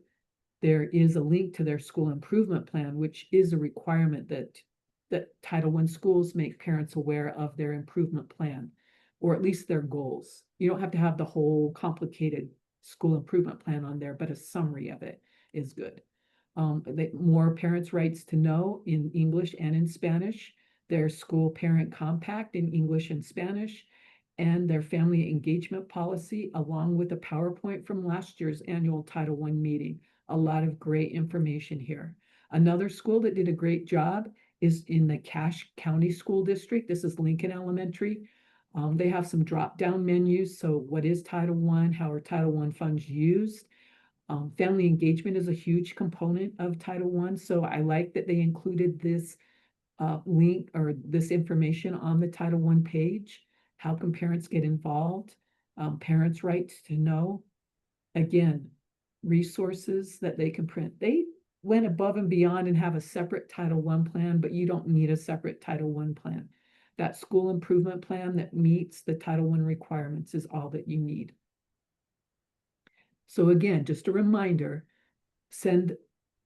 There is a link to their school improvement plan, which is a requirement that Title I schools make parents aware of their improvement plan, or at least their goals. You don't have to have the whole complicated school improvement plan on there, but a summary of it is good. More parents' rights to know in English and in Spanish, their school parent compact in English and Spanish, and their family engagement policy, along with a PowerPoint from last year's annual Title I meeting. A lot of great information here. Another school that did a great job is in the Cache County School District. This is Lincoln Elementary. They have some drop-down menus. So what is Title I? How are Title I funds used? Family engagement is a huge component of Title I. So I like that they included this link or this information on the Title I page. How can parents get involved? Parents' rights to know. Again, resources that they can print. They went above and beyond and have a separate Title I plan, but you don't need a separate Title I plan. That school improvement plan that meets the Title I requirements is all that you need. So again, just a reminder, send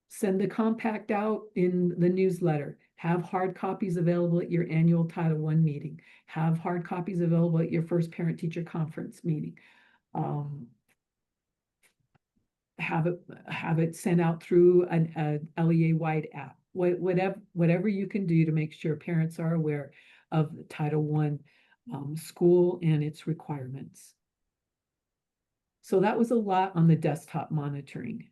the compact out in the newsletter. Have hard copies available at your annual Title I meeting. Have hard copies available at your first parent-teacher conference meeting. Have it sent out through an LEA-wide app. Whatever you can do to make sure parents are aware of the Title I school and its requirements. So that was a lot on the desktop monitoring.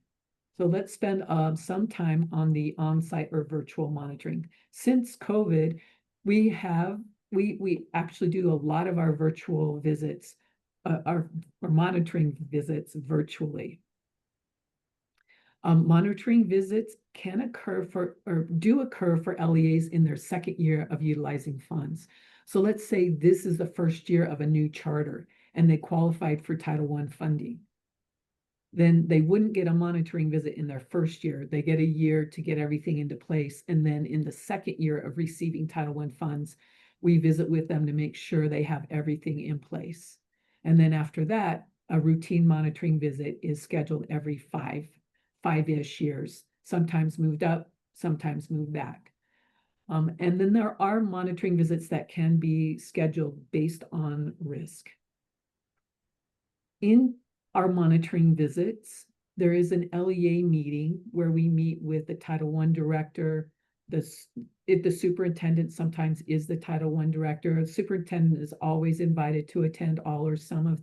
So let's spend some time on the on-site or virtual monitoring. Since COVID, we actually do a lot of our virtual visits, our monitoring visits virtually. Monitoring visits can occur do occur for LEAs in their second year of utilizing funds. So let's say this is the first year of a new charter and they qualified for Title I funding. Then they wouldn't get a monitoring visit in their first year. They get a year to get everything into place. And then in the second year of receiving Title I funds, we visit with them to make sure they have everything in place. And then after that, a routine monitoring visit is scheduled every five-ish years, sometimes moved up, sometimes moved back. And then there are monitoring visits that can be scheduled based on risk. In our monitoring visits, there is an LEA meeting where we meet with the Title I director. If the superintendent sometimes is the Title I director, the superintendent is always invited to attend all or some of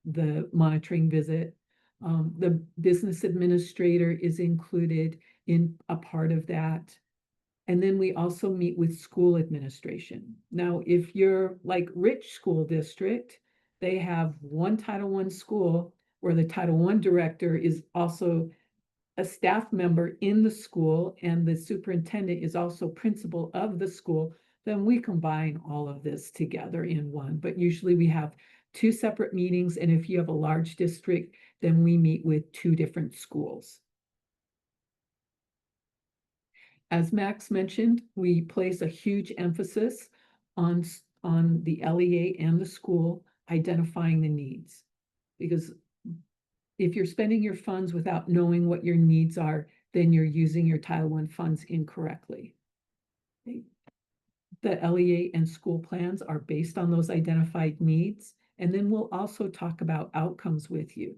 the monitoring visit. The business administrator is included in a part of that. And then we also meet with school administration. Now, if you're like Rich School District, they have one Title I school where the Title I director is also a staff member in the school and the superintendent is also principal of the school. Then we combine all of this together in one. But usually we have two separate meetings. And if you have a large district, then we meet with two different schools. As Max mentioned, we place a huge emphasis on the LEA and the school identifying the needs. Because if you're spending your funds without knowing what your needs are, then you're using your Title I funds incorrectly. The LEA and school plans are based on those identified needs. And then we'll also talk about outcomes with you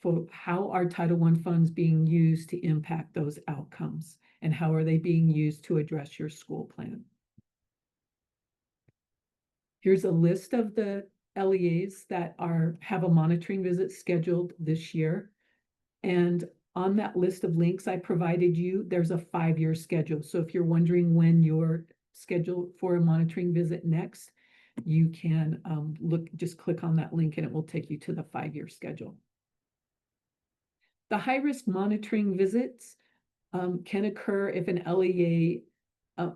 for how are Title I funds being used to impact those outcomes and how are they being used to address your school plan. Here's a list of the LEAs that have a monitoring visit scheduled this year. And on that list of links I provided you, there's a 5-year schedule. So if you're wondering when you're scheduled for a monitoring visit next, you can just click on that link and it will take you to the 5-year schedule. The high-risk monitoring visits can occur if an LEA,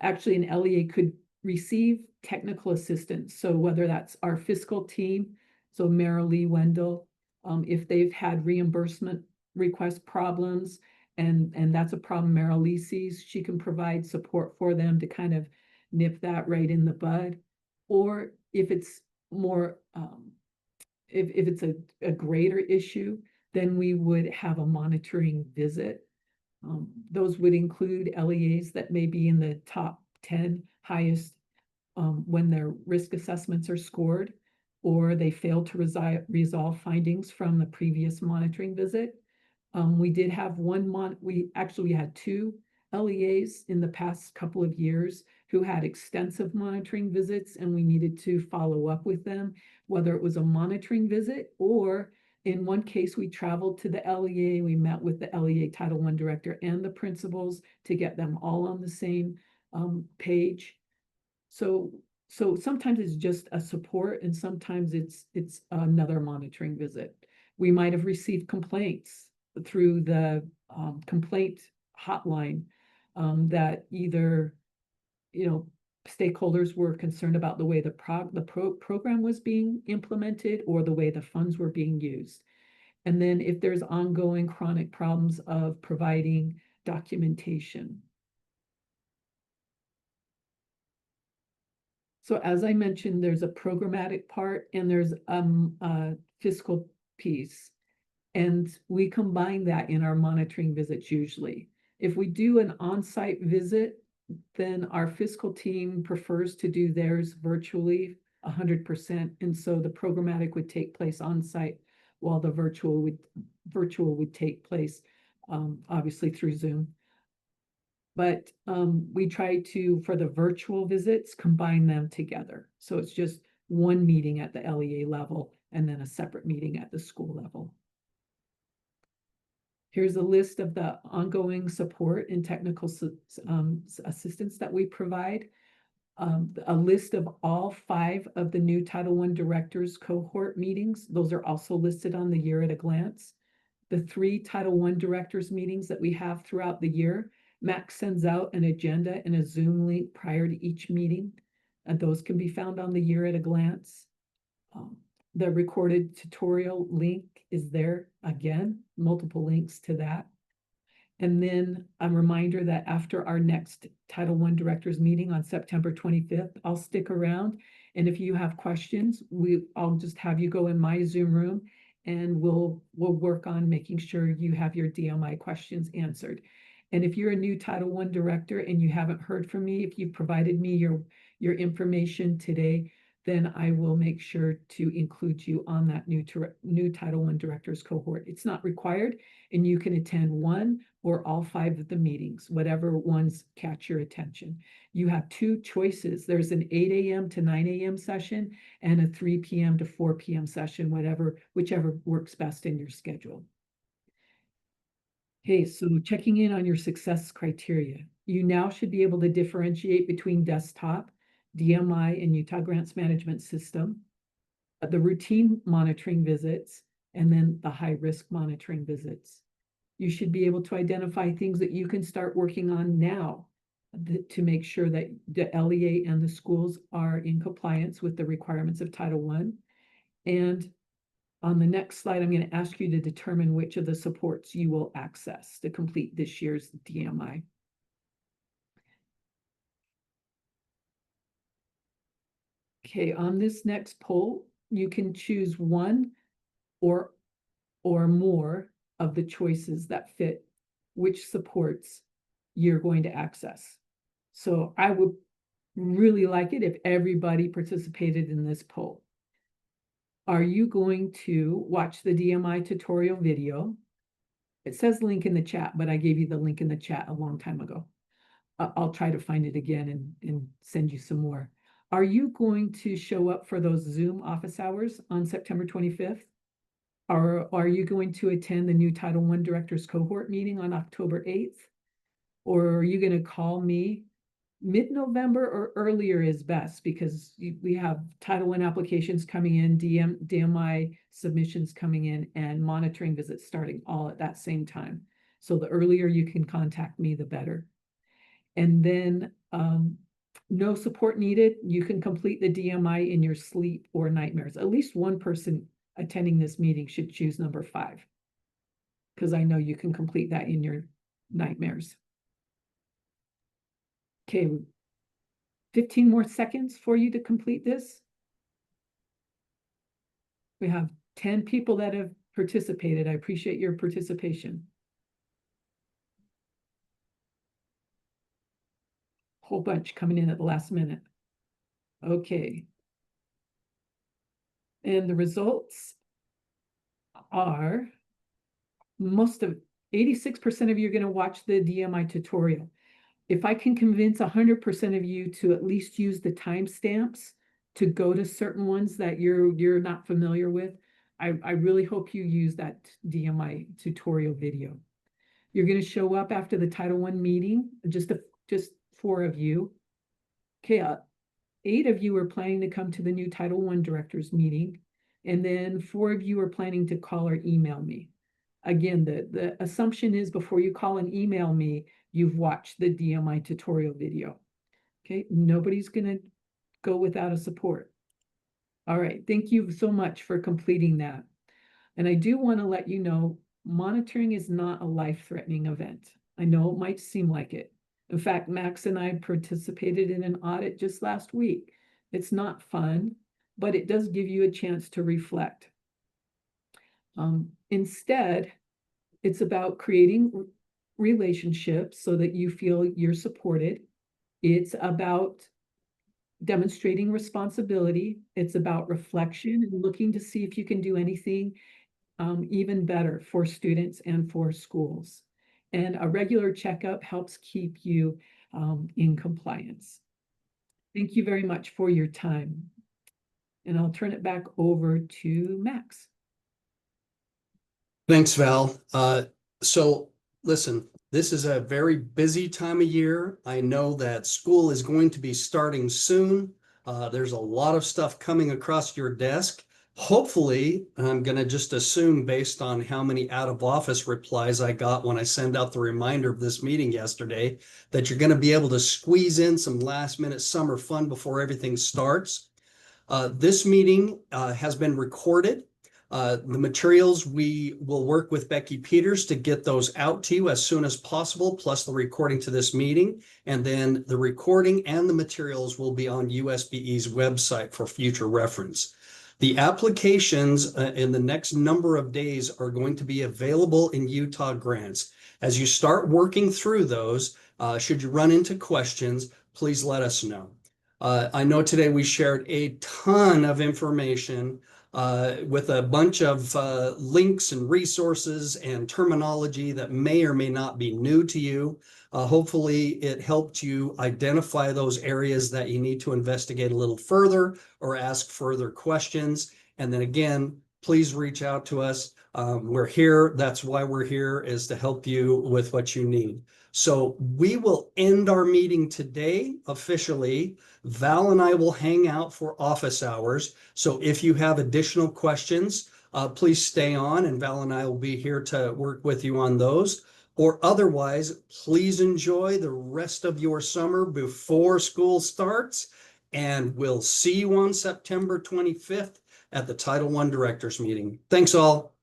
actually an LEA could receive technical assistance. So whether that's our fiscal team, so Marilee Wendell, if they've had reimbursement request problems and that's a problem Marilee sees, she can provide support for them to kind of nip that right in the bud. Or if it's more, if it's a greater issue, then we would have a monitoring visit. Those would include LEAs that may be in the top 10 highest when their risk assessments are scored, or they fail to resolve findings from the previous monitoring visit. We did have we had 2 LEAs in the past couple of years who had extensive monitoring visits, and we needed to follow up with them, whether it was a monitoring visit or in one case, we traveled to the LEA, we met with the LEA Title I director and the principals to get them all on the same page. So sometimes it's just a support and sometimes it's another monitoring visit. We might have received complaints through the complaint hotline that either, stakeholders were concerned about the way the program was being implemented or the way the funds were being used. And then if there's ongoing chronic problems of providing documentation. So as I mentioned, there's a programmatic part and there's a fiscal piece. And we combine that in our monitoring visits usually. If we do an on-site visit, then our fiscal team prefers to do theirs virtually 100%. And so the programmatic would take place on site while the virtual would take place, obviously through Zoom. But we try to, for the virtual visits, combine them together. So it's just one meeting at the LEA level and then a separate meeting at the school level. Here's a list of the ongoing support and technical assistance that we provide. A list of all 5 of the new Title I directors cohort meetings. Those are also listed on the Year at a Glance. The 3 Title I directors meetings that we have throughout the year, Max sends out an agenda and a Zoom link prior to each meeting. And those can be found on the Year at a Glance. The recorded tutorial link is there again, multiple links to that. And then a reminder that after our next Title I directors meeting on September 25th, I'll stick around. And if you have questions, I'll just have you go in my Zoom room and we'll work on making sure you have your DMI questions answered. And if you're a new Title I director and you haven't heard from me, if you've provided me your information today, then I will make sure to include you on that new Title I directors cohort. It's not required, and you can attend 1 or all 5 of the meetings, whatever ones catch your attention. You have 2 choices. There's an 8 a.m. to 9 a.m. session and a 3 p.m. to 4 p.m. session, whichever works best in your schedule. Okay, so checking in on your success criteria. You now should be able to differentiate between desktop, DMI, and Utah Grants Management System, the routine monitoring visits, and then the high-risk monitoring visits. You should be able to identify things that you can start working on now to make sure that the LEA and the schools are in compliance with the requirements of Title I. And on the next slide, I'm going to ask you to determine which of the supports you will access to complete this year's DMI. Okay, on this next poll, you can choose one or more of the choices that fit which supports you're going to access. So I would really like it if everybody participated in this poll. Are you going to watch the DMI tutorial video? It says link in the chat, but I gave you the link in the chat a long time ago. I'll try to find it again and send you some more. Are you going to show up for those Zoom office hours on September 25th? Or are you going to attend the new Title I Directors Cohort meeting on October 8th? Or are you going to call me? Mid-November or earlier is best because we have Title I applications coming in, DMI submissions coming in, and monitoring visits starting all at that same time. So the earlier you can contact me, the better. And then no support needed. You can complete the DMI in your sleep or nightmares. At least one person attending this meeting should choose number 5, because I know you can complete that in your nightmares. Okay, 15 more seconds for you to complete this. We have 10 people that have participated. I appreciate your participation. Whole bunch coming in at the last minute. Okay. And the results are 86% of you are going to watch the DMI tutorial. If I can convince 100% of you to at least use the timestamps to go to certain ones that you're not familiar with, I really hope you use that DMI tutorial video. You're going to show up after the Title I meeting, just 4 of you. Okay, 8 of you are planning to come to the new Title I directors meeting, and then 4 of you are planning to call or email me. Again, the assumption is before you call and email me, you've watched the DMI tutorial video. Okay, nobody's gonna go without a support. All right, thank you so much for completing that. And I do want to let you know, monitoring is not a life-threatening event. I know it might seem like it. In fact, Max and I participated in an audit just last week. It's not fun, but it does give you a chance to reflect. Instead, it's about creating relationships so that you feel you're supported. It's about demonstrating responsibility. It's about reflection and looking to see if you can do anything even better for students and for schools. And a regular checkup helps keep you in compliance. Thank you very much for your time. And I'll turn it back over to Max. Thanks, Val. So listen, this is a very busy time of year. I know that school is going to be starting soon. There's a lot of stuff coming across your desk. Hopefully, I'm going to just assume based on how many out of office replies I got when I sent out the reminder of this meeting yesterday, that you're going to be able to squeeze in some last minute summer fun before everything starts. This meeting has been recorded. The materials, we will work with Becky Peters to get those out to you as soon as possible, plus the recording to this meeting. And then the recording and the materials will be on USBE's website for future reference. The applications in the next number of days are going to be available in Utah Grants. As you start working through those, should you run into questions, please let us know. I know today we shared a ton of information with a bunch of links and resources and terminology that may or may not be new to you. Hopefully it helped you identify those areas that you need to investigate a little further or ask further questions. And then again, please reach out to us. We're here. That's why we're here, is to help you with what you need. So we will end our meeting today officially. Val and I will hang out for office hours. So if you have additional questions, please stay on, and Val and I will be here to work with you on those. Or otherwise, please enjoy the rest of your summer before school starts. And we'll see you on September 25th at the Title I Directors Meeting. Thanks all.